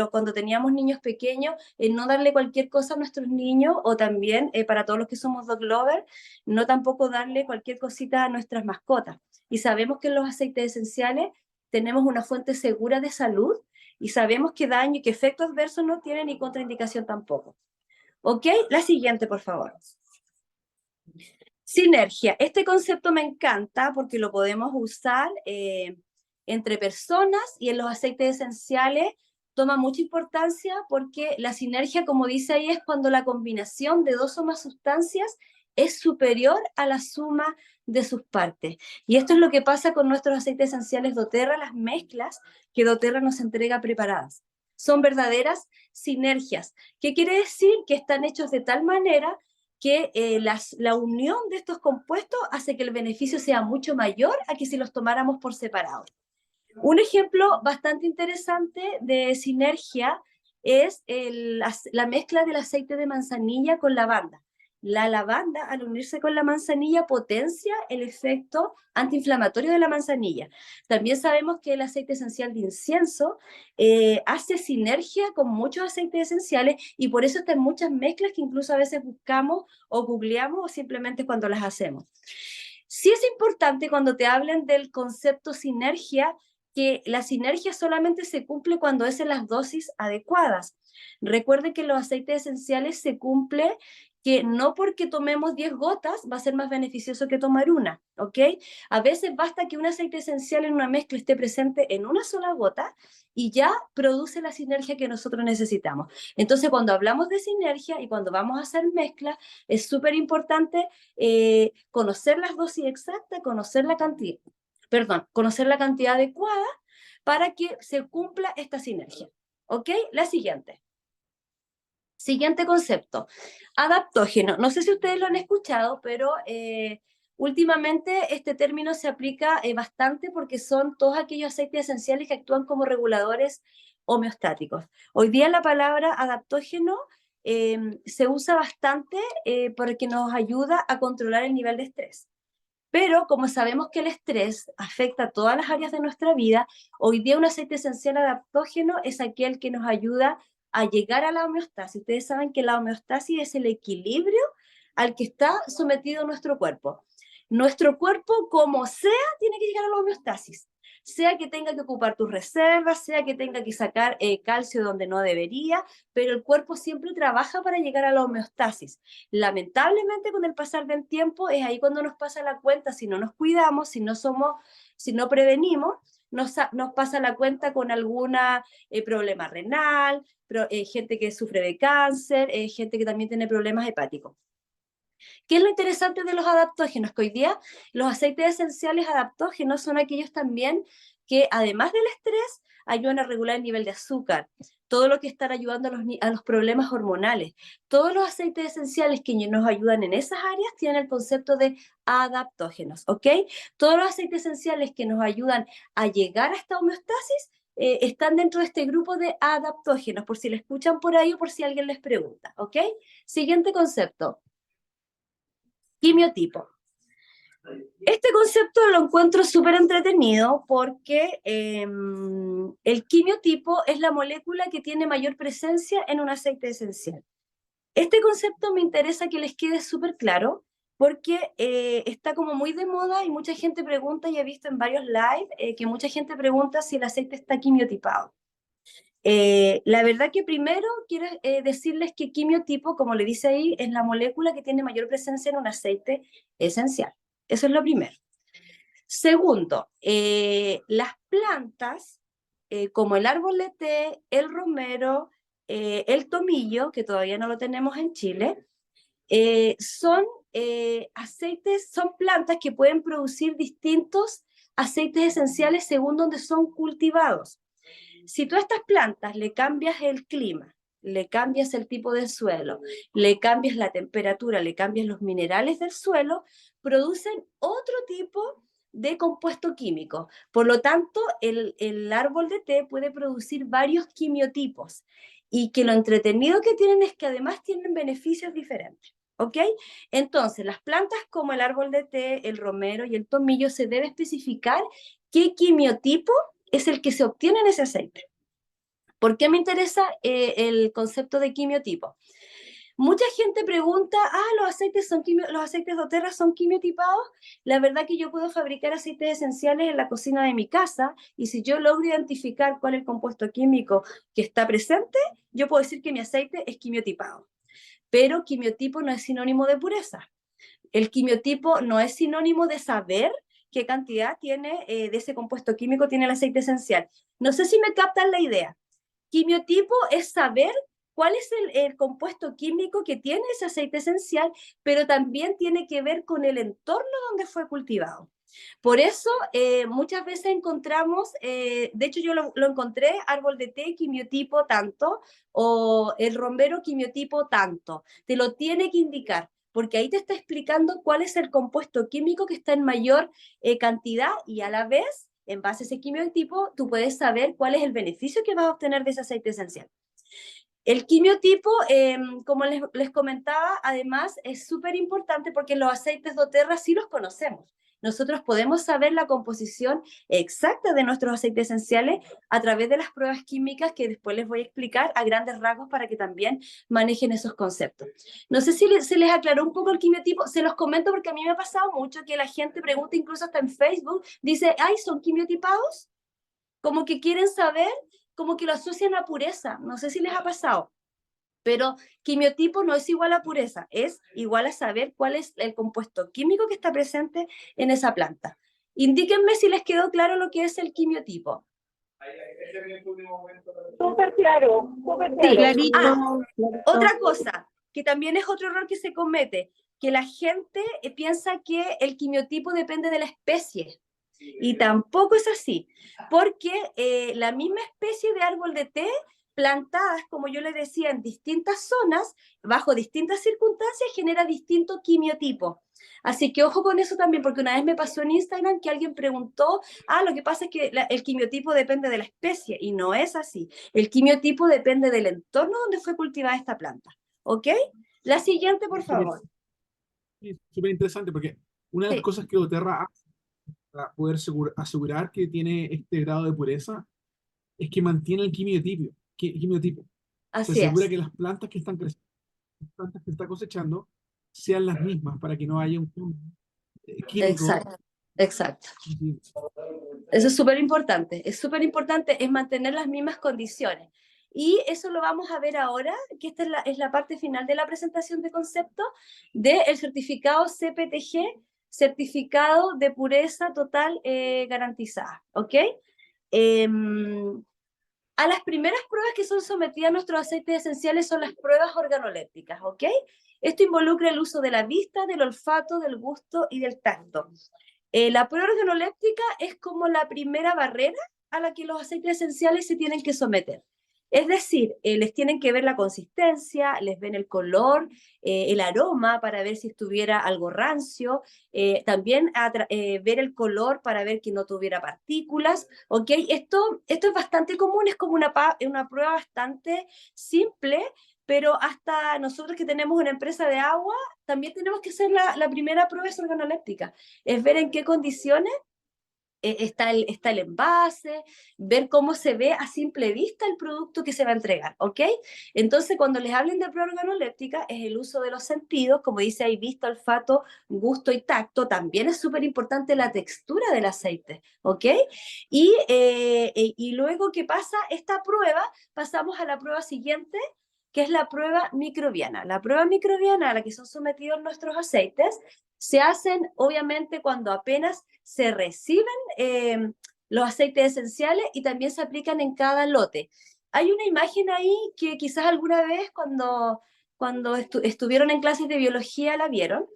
cuando teníamos niños pequeños, en no darle cualquier cosa a nuestros niños, o también para todos los que somos dog lovers, no tampoco darle cualquier cosita a nuestras mascotas. Y sabemos que en los aceites esenciales tenemos una fuente segura de salud y sabemos que daño y que efectos adversos no tienen ni contraindicación tampoco. ¿Ok? La siguiente, por favor. Sinergia. Este concepto me encanta porque lo podemos usar entre personas y en los aceites esenciales toma mucha importancia porque la sinergia, como dice ahí, es cuando la combinación de dos o más sustancias es superior a la suma de sus partes. Y esto es lo que pasa con nuestros aceites esenciales doTERRA, las mezclas que doTERRA nos entrega preparadas. Son verdaderas sinergias. ¿Qué quiere decir? Que están hechos de tal manera que la unión de estos compuestos hace que el beneficio sea mucho mayor a que si los tomáramos por separado. Un ejemplo bastante interesante de sinergia es la mezcla del aceite de manzanilla con lavanda. La lavanda, al unirse con la manzanilla, potencia el efecto antiinflamatorio de la manzanilla. También sabemos que el aceite esencial de incienso hace sinergia con muchos aceites esenciales y por eso están muchas mezclas que incluso a veces buscamos o googleamos o simplemente cuando las hacemos. Sí es importante cuando te hablen del concepto sinergia, que la sinergia solamente se cumple cuando es en las dosis adecuadas. Recuerden que los aceites esenciales se cumple que no porque tomemos 10 gotas va a ser más beneficioso que tomar una, ¿ok? A veces basta que un aceite esencial en una mezcla esté presente en una sola gota y ya produce la sinergia que nosotros necesitamos. Entonces, cuando hablamos de sinergia y cuando vamos a hacer mezclas, es súper importante conocer las dosis exactas, conocer la cantidad adecuada para que se cumpla esta sinergia. ¿Ok? La siguiente. Siguiente concepto, adaptógeno. No sé si ustedes lo han escuchado, pero últimamente este término se aplica bastante porque son todos aquellos aceites esenciales que actúan como reguladores homeostáticos. Hoy día la palabra adaptógeno se usa bastante porque nos ayuda a controlar el nivel de estrés. Pero como sabemos que el estrés afecta a todas las áreas de nuestra vida, hoy día un aceite esencial adaptógeno es aquel que nos ayuda a llegar a la homeostasis. Ustedes saben que la homeostasis es el equilibrio al que está sometido nuestro cuerpo. Nuestro cuerpo, como sea, tiene que llegar a la homeostasis. Sea que tenga que ocupar tus reservas, sea que tenga que sacar calcio donde no debería, pero el cuerpo siempre trabaja para llegar a la homeostasis. Lamentablemente, con el pasar del tiempo, es ahí cuando nos pasa la cuenta, si no nos cuidamos, si no prevenimos, nos pasa la cuenta con algún problema renal, gente que sufre de cáncer, gente que también tiene problemas hepáticos. ¿Qué es lo interesante de los adaptógenos? Que hoy día los aceites esenciales adaptógenos son aquellos también que, además del estrés, ayudan a regular el nivel de azúcar, todo lo que están ayudando a los problemas hormonales. Todos los aceites esenciales que nos ayudan en esas áreas tienen el concepto de adaptógenos, ¿ok? Todos los aceites esenciales que nos ayudan a llegar a esta homeostasis están dentro de este grupo de adaptógenos, por si lo escuchan por ahí o por si alguien les pregunta, ¿ok? Siguiente concepto. Quimiotipo. Este concepto lo encuentro súper entretenido porque el quimiotipo es la molécula que tiene mayor presencia en un aceite esencial. Este concepto me interesa que les quede súper claro porque está como muy de moda y mucha gente pregunta, y he visto en varios live que mucha gente pregunta si el aceite está quimiotipado. La verdad que primero quiero decirles que quimiotipo, como le dice ahí, es la molécula que tiene mayor presencia en un aceite esencial. Eso es lo primero. Segundo, las plantas, como el árbol de té, el romero, el tomillo, que todavía no lo tenemos en Chile, son aceites, son plantas que pueden producir distintos aceites esenciales según donde son cultivados. Si tú a estas plantas le cambias el clima, le cambias el tipo de suelo, le cambias la temperatura, le cambias los minerales del suelo, producen otro tipo de compuesto químico. Por lo tanto, el árbol de té puede producir varios quimiotipos y que lo entretenido que tienen es que además tienen beneficios diferentes. ¿Ok? Entonces, las plantas como el árbol de té, el romero y el tomillo se debe especificar qué quimiotipo es el que se obtiene en ese aceite. ¿Por qué me interesa el concepto de quimiotipo? Mucha gente pregunta, ¿los aceites doTERRA son quimiotipados? La verdad que yo puedo fabricar aceites esenciales en la cocina de mi casa y si yo logro identificar cuál es el compuesto químico que está presente, yo puedo decir que mi aceite es quimiotipado. Pero quimiotipo no es sinónimo de pureza. El quimiotipo no es sinónimo de saber qué cantidad tiene de ese compuesto químico tiene el aceite esencial. No sé si me captan la idea. Quimiotipo es saber cuál es el compuesto químico que tiene ese aceite esencial, pero también tiene que ver con el entorno donde fue cultivado. Por eso muchas veces encontramos, de hecho yo lo encontré, árbol de té, quimiotipo tanto, o el romero, quimiotipo tanto. Te lo tiene que indicar, porque ahí te está explicando cuál es el compuesto químico que está en mayor cantidad y a la vez, en base a ese quimiotipo, tú puedes saber cuál es el beneficio que vas a obtener de ese aceite esencial. El quimiotipo, como les comentaba, además es súper importante porque los aceites doTERRA sí los conocemos. Nosotros podemos saber la composición exacta de nuestros aceites esenciales a través de las pruebas químicas que después les voy a explicar a grandes rasgos para que también manejen esos conceptos. No sé si se les aclaró un poco el quimiotipo, se los comento porque a mí me ha pasado mucho que la gente pregunta, incluso hasta en Facebook, dice, ¿son quimiotipados? Como que quieren saber, como que lo asocian a pureza. No sé si les ha pasado. Pero quimiotipo no es igual a pureza, es igual a saber cuál es el compuesto químico que está presente en esa planta. Indíquenme si les quedó claro lo que es el quimiotipo. Súper claro, súper Sí. claro. Otra cosa, que también es otro error que se comete, que la gente piensa que el quimiotipo depende de la especie. Y tampoco es así, porque la misma especie de árbol de té plantadas, como yo les decía, en distintas zonas, bajo distintas circunstancias, genera distinto quimiotipo. Así que ojo con eso también, porque una vez me pasó en Instagram que alguien preguntó, lo que pasa es que el quimiotipo depende de la especie, y no es así. El quimiotipo depende del entorno donde fue cultivada esta planta. ¿Ok? La siguiente, por favor. Es súper interesante porque una de las cosas que doTERRA hace para poder asegurar que tiene este grado de pureza es que mantiene el quimiotipo. Se Así asegura es. que las plantas que están creciendo, las plantas que está cosechando, sean las mismas para que no haya un cambio químico. Exacto, exacto. Sí, Eso es súper importante. Es súper importante es mantener las mismas condiciones. Y eso lo vamos a ver ahora, que esta es la parte final de la presentación de concepto del certificado CPTG, certificado de pureza total garantizada. ¿Ok? A las primeras pruebas que son sometidas a nuestros aceites esenciales son las pruebas organolépticas, ¿ok? Esto involucra el uso de la vista, del olfato, del gusto y del tacto. La prueba organoléptica es como la primera barrera a la que los aceites esenciales se tienen que someter. Es decir, les tienen que ver la consistencia, les ven el color, el aroma para ver si estuviera algo rancio, también ver el color para ver que no tuviera partículas, ¿ok? Esto es bastante común, es como una prueba bastante simple, pero hasta nosotros que tenemos una empresa de agua, también tenemos que hacer la primera prueba organoléptica, es ver en qué condiciones está el envase, ver cómo se ve a simple vista el producto que se va a entregar, ¿ok? Entonces, cuando les hablen de prueba organoléptica, es el uso de los sentidos, como dice ahí, vista, olfato, gusto y tacto. También es súper importante la textura del aceite, ¿ok? Y luego que pasa esta prueba, pasamos a la prueba siguiente, que es la prueba microbiana. La prueba microbiana a la que son sometidos nuestros aceites se hacen obviamente cuando apenas se reciben los aceites esenciales y también se aplican en cada lote. Hay una imagen ahí que quizás alguna vez cuando estuvieron en clases de biología la vieron.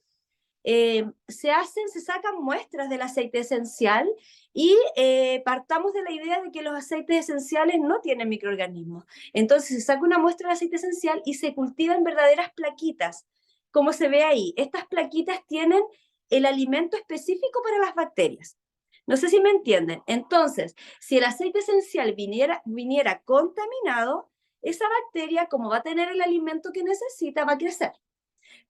Se sacan muestras del aceite esencial y partamos de la idea de que los aceites esenciales no tienen microorganismos. Entonces se saca una muestra de aceite esencial y se cultivan verdaderas plaquitas, como se ve ahí. Estas plaquitas tienen el alimento específico para las bacterias. No sé si me entienden. Entonces, si el aceite esencial viniera contaminado, esa bacteria, como va a tener el alimento que necesita, va a crecer.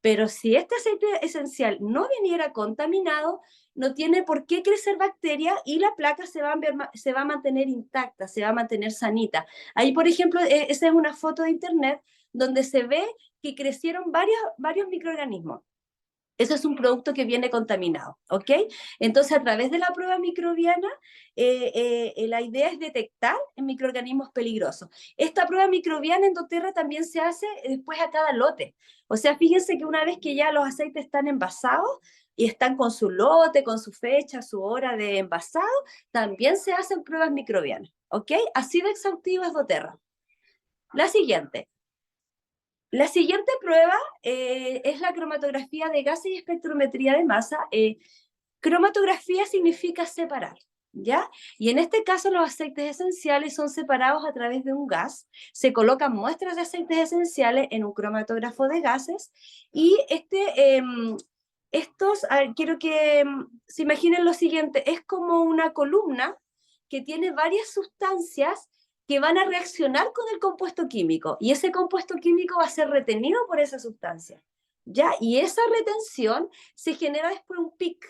Pero si este aceite esencial no viniera contaminado, no tiene por qué crecer bacteria y la placa se va a mantener intacta, se va a mantener sanita. Ahí, por ejemplo, esa es una foto de internet donde se ve que crecieron varios microorganismos. Eso es un producto que viene contaminado, ¿ok? Entonces, a través de la prueba microbiana, la idea es detectar microorganismos peligrosos. Esta prueba microbiana en doTERRA también se hace después a cada lote. O sea, fíjense que una vez que ya los aceites están envasados y están con su lote, con su fecha, su hora de envasado, también se hacen pruebas microbianas, ¿ok? Así de exhaustiva es doTERRA. La siguiente. La siguiente prueba es la cromatografía de gases y espectrometría de masa. Cromatografía significa separar, ¿ya? Y en este caso los aceites esenciales son separados a través de un gas. Se colocan muestras de aceites esenciales en un cromatógrafo de gases y quiero que se imaginen lo siguiente, es como una columna que tiene varias sustancias que van a reaccionar con el compuesto químico y ese compuesto químico va a ser retenido por esa sustancia, ¿ya? Y esa retención se genera después un pic,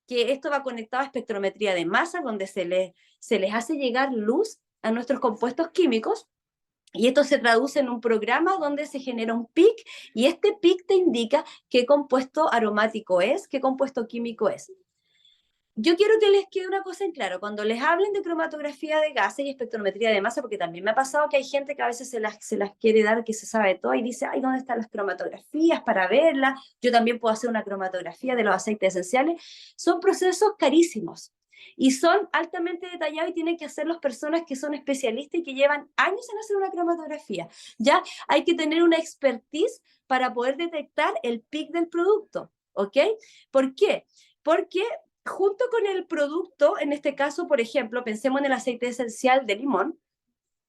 que esto va conectado a espectrometría de masa, donde se les hace llegar luz a nuestros compuestos químicos y esto se traduce en un programa donde se genera un pic y este pic te indica qué compuesto aromático es, qué compuesto químico es. Yo quiero que les quede una cosa en claro, cuando les hablen de cromatografía de gases y espectrometría de masa, porque también me ha pasado que hay gente que a veces se las quiere dar, que se sabe todo y dice, ay, ¿dónde están las cromatografías para verlas? Yo también puedo hacer una cromatografía de los aceites esenciales. Son procesos carísimos y son altamente detallados y tienen que hacerlos personas que son especialistas y que llevan años en hacer una cromatografía. Ya hay que tener una expertise para poder detectar el pic del producto, ¿ok? ¿Por qué? Porque junto con el producto, en este caso, por ejemplo, pensemos en el aceite esencial de limón,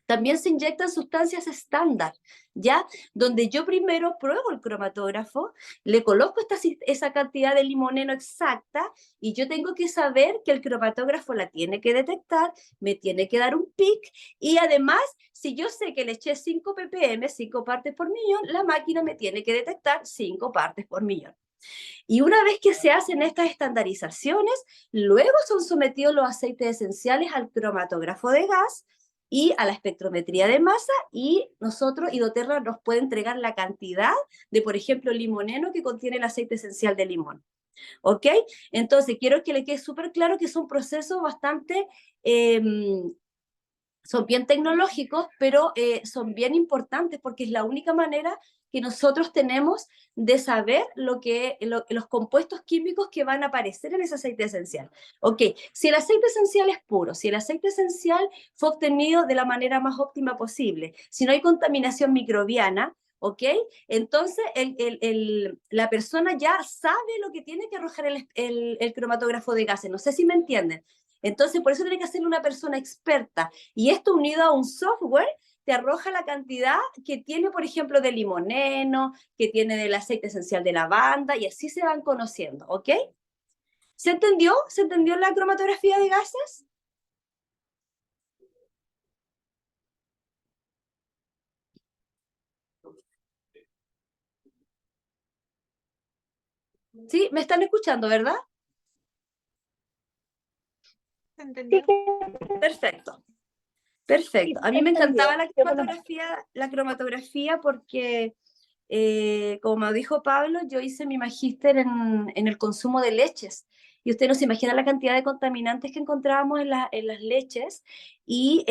también se inyectan sustancias estándar, ¿ya? Donde yo primero pruebo el cromatógrafo, le coloco esa cantidad de limoneno exacta y yo tengo que saber que el cromatógrafo la tiene que detectar, me tiene que dar un pic y además, si yo sé que le eché 5 ppm, 5 partes por millón, la máquina me tiene que detectar 5 partes por millón. Y una vez que se hacen estas estandarizaciones, luego son sometidos los aceites esenciales al cromatógrafo de gas y a la espectrometría de masa y nosotros, y doTERRA nos puede entregar la cantidad de, por ejemplo, limoneno que contiene el aceite esencial de limón. ¿Ok? Entonces, quiero que le quede súper claro que son procesos bastante... son bien tecnológicos, pero son bien importantes porque es la única manera que nosotros tenemos de saber los compuestos químicos que van a aparecer en ese aceite esencial. Ok, si el aceite esencial es puro, si el aceite esencial fue obtenido de la manera más óptima posible, si no hay contaminación microbiana, ¿ok? Entonces la persona ya sabe lo que tiene que arrojar el cromatógrafo de gases. No sé si me entienden. Entonces, por eso tiene que hacerlo una persona experta. Y esto unido a un software te arroja la cantidad que tiene, por ejemplo, de limoneno, que tiene del aceite esencial de lavanda, y así se van conociendo, ¿ok? ¿Se entendió? ¿Se entendió la cromatografía de gases? ¿Sí? ¿Me están escuchando, verdad? ¿Se entendió? Perfecto. Perfecto. A mí me encantaba la cromatografía porque, como me dijo Pablo, yo hice mi magíster en el consumo de leches. Y usted no se imagina la cantidad de contaminantes que encontrábamos en las leches. Y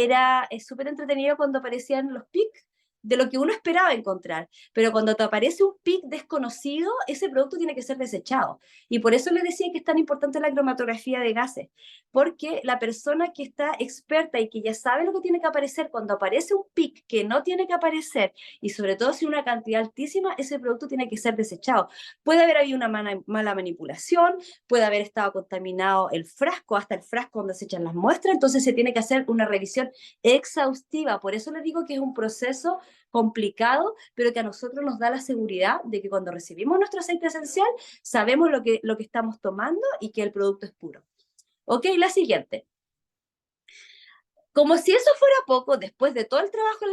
es súper entretenido cuando aparecían los pics de lo que uno esperaba encontrar. Pero cuando te aparece un pic desconocido, ese producto tiene que ser desechado. Y por eso les decía que es tan importante la cromatografía de gases, porque la persona que está experta y que ya sabe lo que tiene que aparecer, cuando aparece un pic que no tiene que aparecer, y sobre todo si una cantidad altísima, ese producto tiene que ser desechado. Puede haber habido una mala manipulación, puede haber estado contaminado el frasco, hasta el frasco donde se echan las muestras, entonces se tiene que hacer una revisión exhaustiva. Por eso les digo que es un proceso complicado, pero que a nosotros nos da la seguridad de que cuando recibimos nuestro aceite esencial, sabemos lo que estamos tomando y que el producto es puro. Ok, la siguiente. Como si eso fuera poco, después de todo el trabajo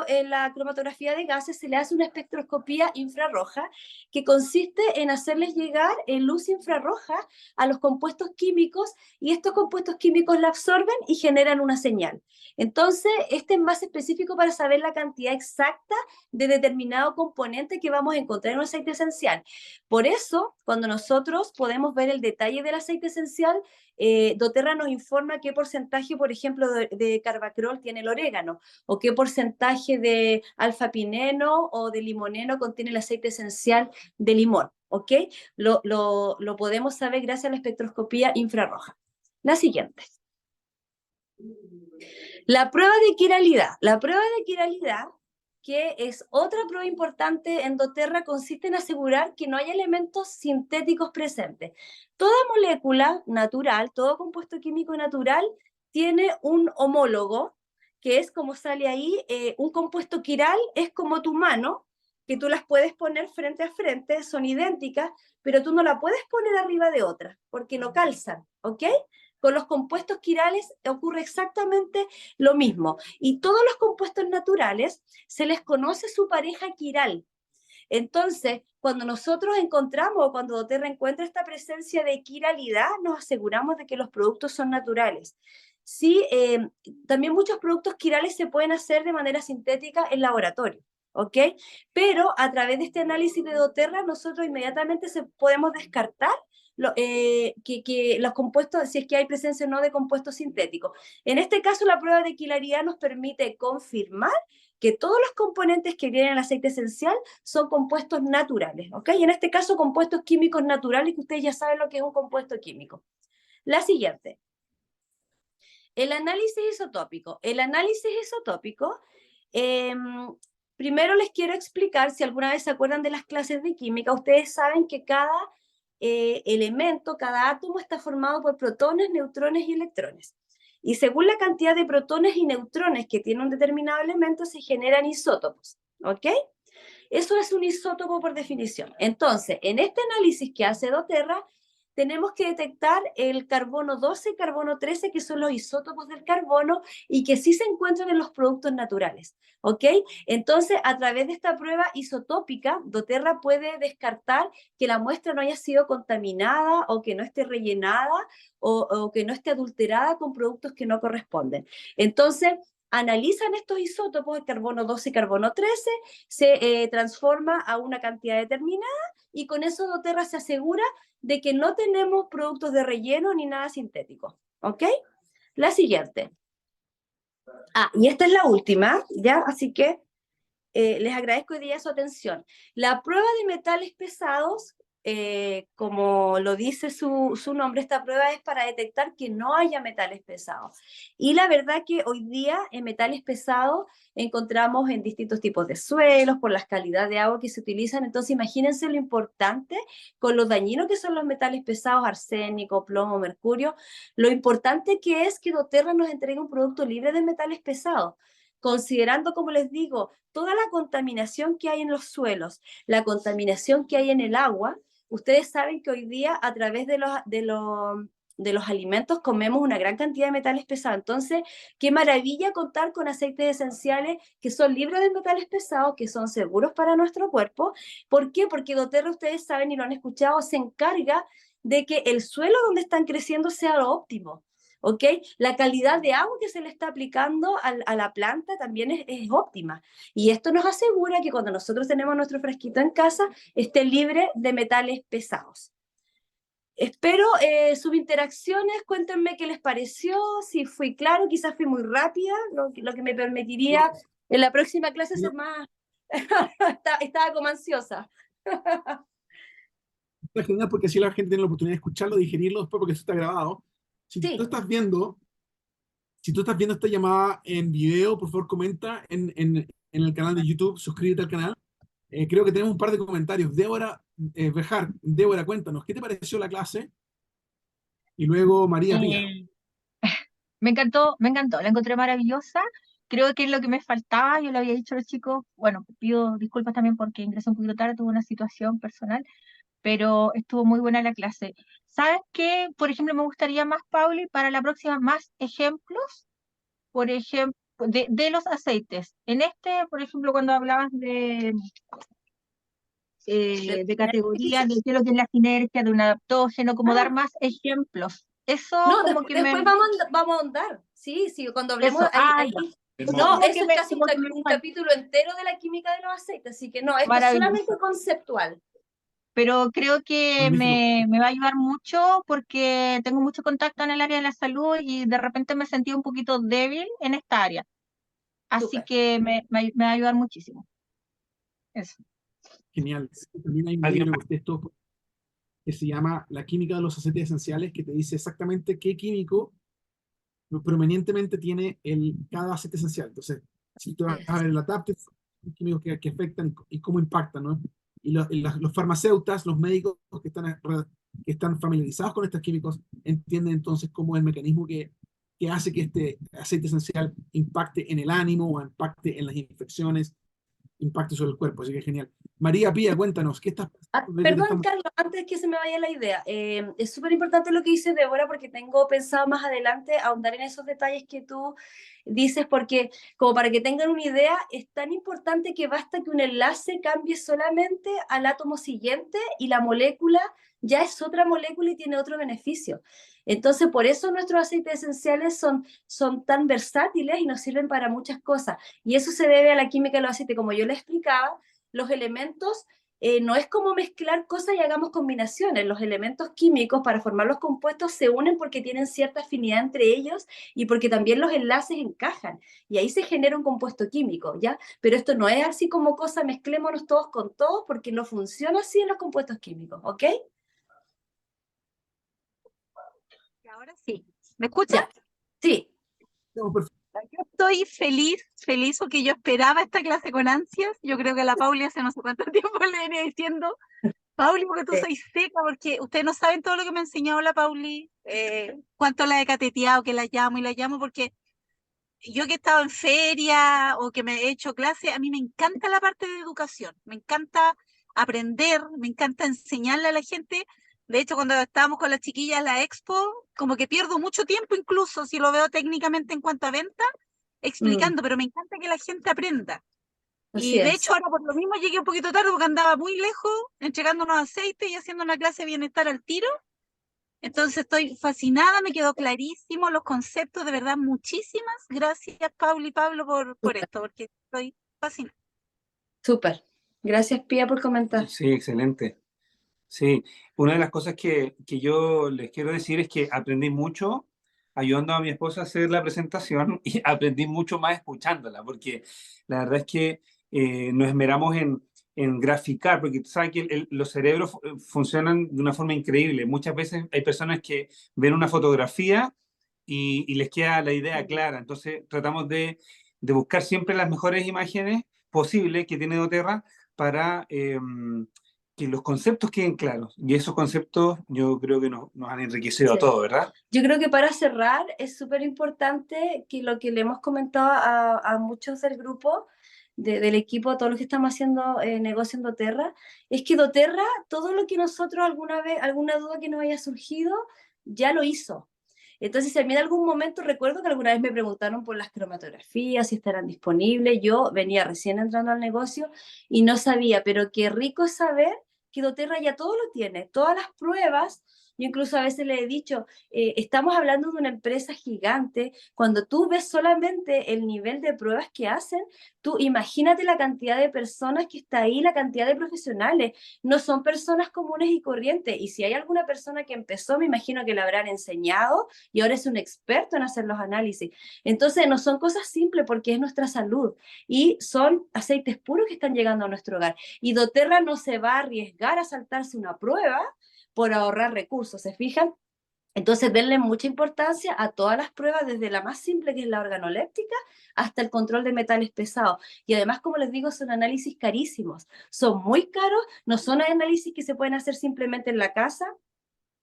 en la cromatografía de gases, se le hace una espectroscopía infrarroja que consiste en hacerles llegar en luz infrarroja a los compuestos químicos, y estos compuestos químicos la absorben y generan una señal. Entonces, este es más específico para saber la cantidad exacta de determinado componente que vamos a encontrar en un aceite esencial. Por eso, cuando nosotros podemos ver el detalle del aceite esencial, doTERRA nos informa qué porcentaje, por ejemplo, de carbacriol tiene el orégano, o qué porcentaje de alfa-pineno o de limoneno contiene el aceite esencial de limón, ¿ok? Lo podemos saber gracias a la espectroscopía infrarroja. La siguiente. La prueba de quiralidad. La prueba de quiralidad, que es otra prueba importante en doTERRA, consiste en asegurar que no hay elementos sintéticos presentes. Toda molécula natural, todo compuesto químico natural, tiene un homólogo, que es como sale ahí, un compuesto quiral es como tu mano, que tú las puedes poner frente a frente, son idénticas, pero tú no la puedes poner arriba de otra, porque no calzan, ¿ok? Con los compuestos quirales ocurre exactamente lo mismo. Y todos los compuestos naturales se les conoce su pareja quiral. Entonces, cuando nosotros encontramos, o cuando doTERRA encuentra esta presencia de quiralidad, nos aseguramos de que los productos son naturales. Sí, también muchos productos quirales se pueden hacer de manera sintética en laboratorio, ¿ok? Pero a través de este análisis de doTERRA, nosotros inmediatamente podemos descartar que los compuestos, si es que hay presencia o no de compuestos sintéticos. En este caso, la prueba de quiralidad nos permite confirmar que todos los componentes que vienen en el aceite esencial son compuestos naturales, ¿ok? Y en este caso, compuestos químicos naturales, que ustedes ya saben lo que es un compuesto químico. La siguiente. El análisis isotópico. El análisis isotópico, primero les quiero explicar, si alguna vez se acuerdan de las clases de química, ustedes saben que cada elemento, cada átomo está formado por protones, neutrones y electrones. Y según la cantidad de protones y neutrones que tiene un determinado elemento, se generan isótopos, ¿ok? Eso es un isótopo por definición. Entonces, en este análisis que hace doTERRA, tenemos que detectar el carbono 12 y carbono 13, que son los isótopos del carbono y que sí se encuentran en los productos naturales, ¿ok? Entonces, a través de esta prueba isotópica, doTERRA puede descartar que la muestra no haya sido contaminada o que no esté rellenada o que no esté adulterada con productos que no corresponden. Entonces, analizan estos isótopos, el carbono 12 y carbono 13, se transforma a una cantidad determinada y con eso doTERRA se asegura de que no tenemos productos de relleno ni nada sintético. ¿Ok? La siguiente. Y esta es la última, ¿ya? Así que les agradezco hoy día su atención. La prueba de metales pesados, como lo dice su nombre, esta prueba es para detectar que no haya metales pesados. Y la verdad que hoy día en metales pesados encontramos en distintos tipos de suelos, por la calidad de agua que se utilizan. Entonces imagínense lo importante con lo dañinos que son los metales pesados, arsénico, plomo, mercurio, lo importante que es que doTERRA nos entregue un producto libre de metales pesados, considerando, como les digo, toda la contaminación que hay en los suelos, la contaminación que hay en el agua. Ustedes saben que hoy día a través de los alimentos comemos una gran cantidad de metales pesados. Entonces, qué maravilla contar con aceites esenciales que son libres de metales pesados, que son seguros para nuestro cuerpo. ¿Por qué? Porque doTERRA, ustedes saben y lo han escuchado, se encarga de que el suelo donde están creciendo sea lo óptimo. ¿Ok? La calidad de agua que se le está aplicando a la planta también es óptima. Y esto nos asegura que cuando nosotros tenemos nuestro frasquito en casa, esté libre de metales pesados. Espero sus interacciones, cuéntenme qué les pareció, si fui claro, quizás fui muy rápida, lo que me permitiría en la próxima clase ser más... Estaba como ansiosa. Está genial porque así la gente tiene la oportunidad de escucharlo, digerirlo después porque eso está grabado. Si Sí. tú estás viendo esta llamada en video, por favor comenta en el canal de YouTube, suscríbete al canal. Creo que tenemos un par de comentarios. Débora Bejar, Débora, cuéntanos, ¿qué te pareció la clase? Y luego María Pía. Me encantó, la encontré maravillosa. Creo que es lo que me faltaba, yo le había dicho a los chicos, bueno, pido disculpas también porque ingresé un poquito tarde, tuve una situación personal, pero estuvo muy buena la clase. ¿Sabes qué? Por ejemplo, me gustaría más, Pauli, para la próxima, más ejemplos, por ejemplo, de los aceites. En este, por ejemplo, cuando hablabas de categoría, de qué es lo que es la sinergia, de un adaptógeno, como dar más ejemplos. Eso No, como que después vamos a ahondar. Sí, cuando hablemos Eso, ahí. ya. No, Como eso que es me- casi como que me un falta. capítulo entero de la química de los aceites, así que no, esto es Maravilloso. solamente conceptual. Pero creo que Magnífico. me va a ayudar mucho porque tengo mucho contacto en el área de la salud y de repente me sentí un poquito débil en esta área. Así Súper. que me va a ayudar muchísimo. Eso. Genial. También hay un ¿Alguien libro más? de texto que se llama La química de los aceites esenciales, que te dice exactamente qué químico prominentemente tiene cada aceite esencial. Entonces, si tú vas a ver el adaptive, los químicos que afectan y cómo impactan, ¿no? Los farmacéuticos, los médicos que están familiarizados con estos químicos, entienden entonces cómo es el mecanismo que hace que este aceite esencial impacte en el ánimo o impacte en las infecciones, impacte sobre el cuerpo. Así que genial. María Pía, cuéntanos, ¿qué estás pensando de lo que te Perdón, estamos... Carlos, antes que se me vaya la idea, es súper importante lo que dice Débora porque tengo pensado más adelante ahondar en esos detalles que tú dices, porque como para que tengan una idea, es tan importante que basta que un enlace cambie solamente al átomo siguiente y la molécula ya es otra molécula y tiene otro beneficio. Entonces, por eso nuestros aceites esenciales son tan versátiles y nos sirven para muchas cosas. Y eso se debe a la química de los aceites. Como yo les explicaba, los elementos no es como mezclar cosas y hagamos combinaciones. Los elementos químicos para formar los compuestos se unen porque tienen cierta afinidad entre ellos y porque también los enlaces encajan. Y ahí se genera un compuesto químico, ¿ya? Pero esto no es así como cosa, mezclémonos todos con todos porque no funciona así en los compuestos químicos, ¿ok? Ahora sí. ¿Me escuchas? Ya, sí. Yo estoy feliz porque yo esperaba esta clase con ansias. Yo creo que a la Pauli hace no sé cuánto tiempo le venía diciendo, Pauli, porque tú sois seca, porque ustedes no saben todo lo que me ha enseñado la Pauli, cuánto la he cateteado, que la llamo, porque yo que he estado en feria o que me he hecho clase, a mí me encanta la parte de educación, me encanta aprender, me encanta enseñarle a la gente. De hecho, cuando estábamos con las chiquillas en la expo, como que pierdo mucho tiempo incluso si lo veo técnicamente en cuanto a venta, explicando, pero me encanta que la gente aprenda. Así Y de es. hecho ahora por lo mismo llegué un poquito tarde porque andaba muy lejos, entregando unos aceites y haciendo una clase de bienestar al tiro. Entonces estoy fascinada, me quedó clarísimo los conceptos, de verdad, muchísimas gracias, Paula y Pablo, por esto, porque estoy fascinada. Súper. Gracias, Pía, por comentar. Sí, excelente. Sí, una de las cosas que yo les quiero decir es que aprendí mucho ayudando a mi esposa a hacer la presentación y aprendí mucho más escuchándola, porque la verdad es que nos esmeramos en graficar, porque tú sabes que los cerebros funcionan de una forma increíble. Muchas veces hay personas que ven una fotografía y les queda la idea clara, entonces tratamos de buscar siempre las mejores imágenes posibles que tiene doTERRA para que los conceptos queden claros. Y esos conceptos yo creo que nos han enriquecido a Sí. todos, ¿verdad? Yo creo que para cerrar es súper importante que lo que le hemos comentado a muchos del grupo, del equipo, a todos los que estamos haciendo negocio en doTERRA, es que doTERRA, todo lo que nosotros alguna vez, alguna duda que nos haya surgido, ya lo hizo. Entonces, si a mí en algún momento, recuerdo que alguna vez me preguntaron por las cromatografías, si estarán disponibles, yo venía recién entrando al negocio y no sabía, pero qué rico es saber que doTERRA ya todo lo tiene, todas las pruebas. Yo incluso a veces le he dicho, estamos hablando de una empresa gigante, cuando tú ves solamente el nivel de pruebas que hacen, tú imagínate la cantidad de personas que está ahí, la cantidad de profesionales, no son personas comunes y corrientes, y si hay alguna persona que empezó, me imagino que la habrán enseñado y ahora es un experto en hacer los análisis. Entonces no son cosas simples porque es nuestra salud y son aceites puros que están llegando a nuestro hogar, y doTERRA no se va a arriesgar a saltarse una prueba por ahorrar recursos, ¿se fijan? Entonces, denle mucha importancia a todas las pruebas, desde la más simple, que es la organoléptica, hasta el control de metales pesados. Y además, como les digo, son análisis carísimos. Son muy caros, no son análisis que se pueden hacer simplemente en la casa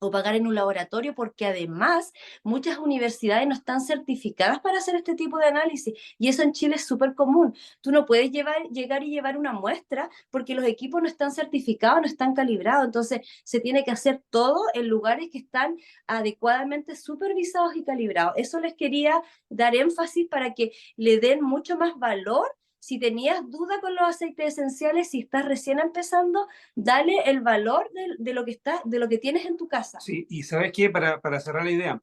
o pagar en un laboratorio, porque además muchas universidades no están certificadas para hacer este tipo de análisis, y eso en Chile es súper común. Tú no puedes llegar y llevar una muestra porque los equipos no están certificados, no están calibrados, entonces se tiene que hacer todo en lugares que están adecuadamente supervisados y calibrados. Eso les quería dar énfasis para que le den mucho más valor. Si tenías duda con los aceites esenciales, si estás recién empezando, dale el valor de lo que de lo que tienes en tu casa. Sí, y ¿sabes qué? Para cerrar la idea,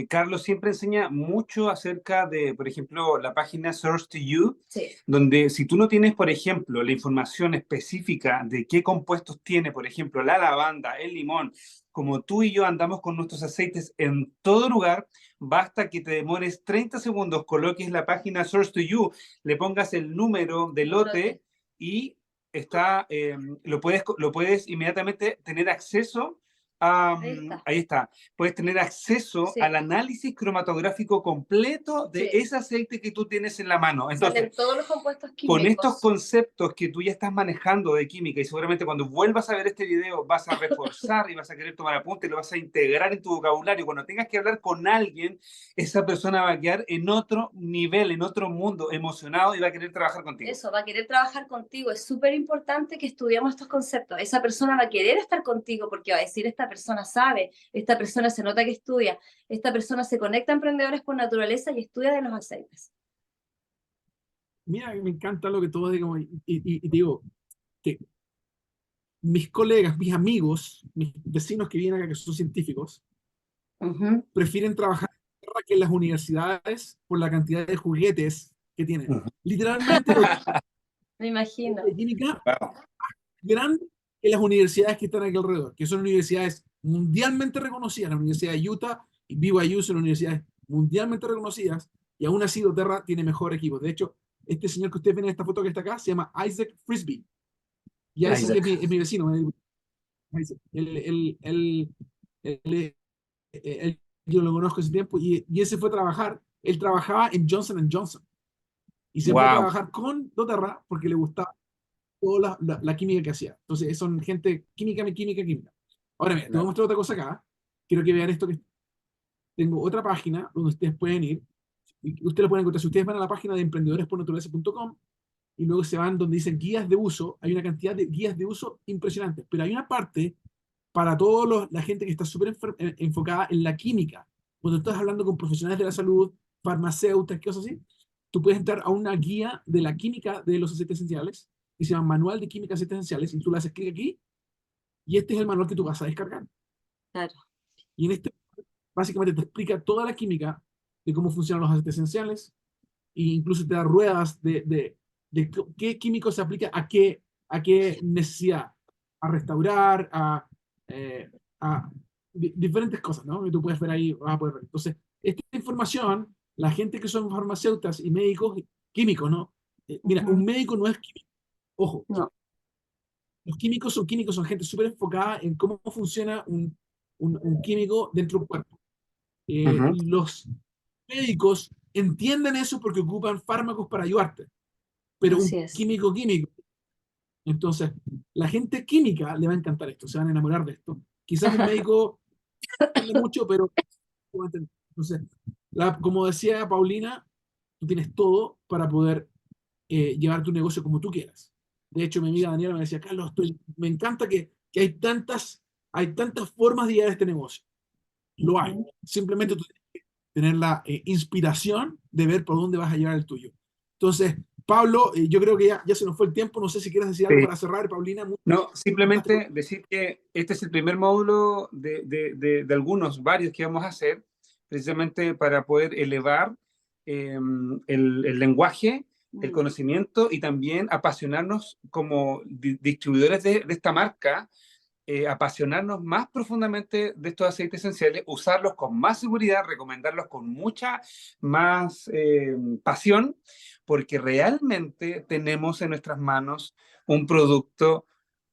Carlos siempre enseña mucho acerca de, por ejemplo, la página Source to You, Sí. donde si tú no tienes, por ejemplo, la información específica de qué compuestos tiene, por ejemplo, la lavanda, el limón, como tú y yo andamos con nuestros aceites en todo lugar, basta que te demores 30 segundos, coloques la página Source to You, le pongas el número de lote y está, lo puedes inmediatamente tener acceso a, ahí está, puedes tener acceso Sí. al análisis cromatográfico completo de Sí. ese aceite que tú tienes en la mano. Entonces, Salen todos los compuestos químicos. con estos conceptos que tú ya estás manejando de química, y seguramente cuando vuelvas a ver este video vas a reforzar y vas a querer tomar apunte y lo vas a integrar en tu vocabulario. Cuando tengas que hablar con alguien, esa persona va a quedar en otro nivel, en otro mundo, emocionado, y va a querer trabajar contigo. Eso, va a querer trabajar contigo. Es súper importante que estudiemos estos conceptos. Esa persona va a querer estar contigo porque va a decir, esta persona sabe, esta persona se nota que estudia, esta persona se conecta a emprendedores por naturaleza y estudia de los aceites. Mira, me encanta lo que todos digamos, y digo que mis colegas, mis amigos, mis vecinos que vienen acá, que son científicos, prefieren trabajar que en las universidades por la cantidad de juguetes que tienen. Literalmente, Me imagino. de química grande que las universidades que están aquí alrededor, que son universidades mundialmente reconocidas. La Universidad de Utah y BYU son universidades mundialmente reconocidas, y aún así doTERRA tiene mejor equipo. De hecho, este señor que ustedes ven en esta foto que está acá se llama Isaac Frisbee. Y Isaac es mi vecino. Yo lo conozco hace tiempo, y ese fue a trabajar. Él trabajaba en Johnson Johnson y se fue a trabajar con doTERRA porque le gustaba toda la química que hacía. Entonces, son gente química. Ahora, mira, te voy a mostrar otra cosa acá. Quiero que vean esto. Tengo otra página donde ustedes pueden ir. Y ustedes lo pueden encontrar. Si ustedes van a la página de emprendedorespornaturaleza.com y luego se van donde dicen guías de uso, hay una cantidad de guías de uso impresionantes. Pero hay una parte para toda la gente que está súper enfocada en la química. Cuando estás hablando con profesionales de la salud, farmacéuticas, cosas así, tú puedes entrar a una guía de la química de los aceites esenciales, y se llama Manual de Química de Aceites Esenciales, y tú le haces clic aquí, y este es el manual que tú vas a descargar. Claro. Y en este básicamente te explica toda la química de cómo funcionan los aceites esenciales e incluso te da ruedas de qué químico se aplica a qué necesidad, a restaurar, a diferentes cosas, ¿no? Y tú puedes ver ahí, vas a poder ver. Entonces, esta información, la gente que son farmacéuticas y médicos químicos, ¿no? Mira, un médico no es químico, ojo. No. Los químicos, son gente súper enfocada en cómo funciona un químico dentro del cuerpo. Ujú. Los médicos entienden eso porque ocupan fármacos para ayudarte, pero Así un es. químico, entonces, la gente química le va a encantar esto, se van a enamorar de esto. Quizás un médico no entiende mucho, pero va a entender. Entonces, como decía Paulina, tú tienes todo para poder llevar tu negocio como tú quieras. De hecho, mi amiga Daniela me decía, Carlos, me encanta que hay tantas formas de llevar este negocio. Lo hay. Ujú. Simplemente tú tienes que tener la inspiración de ver por dónde vas a llevar el tuyo. Entonces, Pablo, yo creo que ya se nos fue el tiempo. No sé si quieres decir algo Sí. para cerrar, Paulina. No, Fantástico. simplemente decir que este es el primer módulo de algunos, varios que vamos a hacer, precisamente para poder elevar el lenguaje, el conocimiento y también apasionarnos como distribuidores de esta marca, apasionarnos más profundamente de estos aceites esenciales, usarlos con más seguridad, recomendarlos con mucha más pasión, porque realmente tenemos en nuestras manos un producto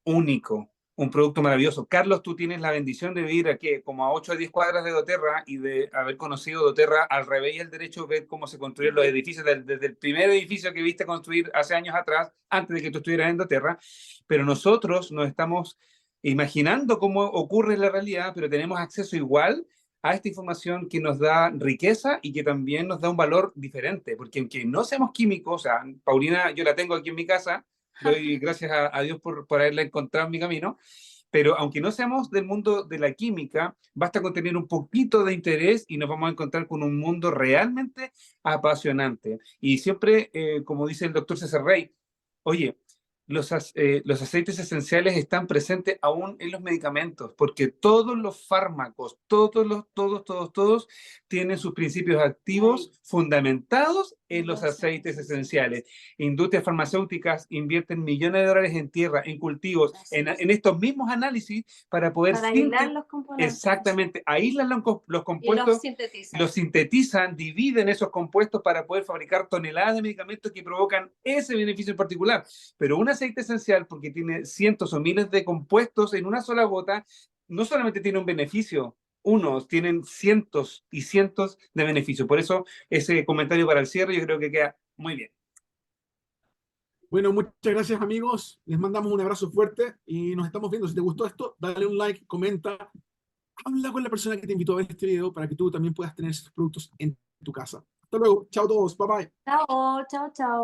único, un producto maravilloso. Carlos, tú tienes la bendición de vivir aquí como a 8 o 10 cuadras de doTERRA y de haber conocido doTERRA al revés y al derecho, ver cómo se construyen los edificios, desde el primer edificio que viste construir hace años atrás, antes de que tú estuvieras en doTERRA, pero nosotros nos estamos imaginando cómo ocurre la realidad, pero tenemos acceso igual a esta información que nos da riqueza y que también nos da un valor diferente, porque aunque no seamos químicos, o sea, Paulina, yo la tengo aquí en mi casa, doy gracias a Dios por haberla encontrado en mi camino, pero aunque no seamos del mundo de la química, basta con tener un poquito de interés y nos vamos a encontrar con un mundo realmente apasionante. Y siempre, como dice el doctor César Rey, oye, los aceites esenciales están presentes aún en los medicamentos, porque todos los fármacos, todos tienen sus principios activos fundamentados en los aceites esenciales. Industrias farmacéuticas invierten millones de dólares en tierra, en cultivos, en estos mismos análisis para poder Para aislar los componentes. exactamente, aíslan los Y compuestos, los sintetizan. los sintetizan, dividen esos compuestos para poder fabricar toneladas de medicamentos que provocan ese beneficio en particular. Pero un aceite esencial, porque tiene cientos o miles de compuestos en una sola gota, no solamente tiene un beneficio, unos tienen cientos y cientos de beneficios. Por eso ese comentario para el cierre yo creo que queda muy bien. Bueno, muchas gracias, amigos. Les mandamos un abrazo fuerte y nos estamos viendo. Si te gustó esto, dale un like, comenta, habla con la persona que te invitó a ver este video para que tú también puedas tener esos productos en tu casa. Hasta luego. Chao a todos. Bye bye. Chao, chao, chao.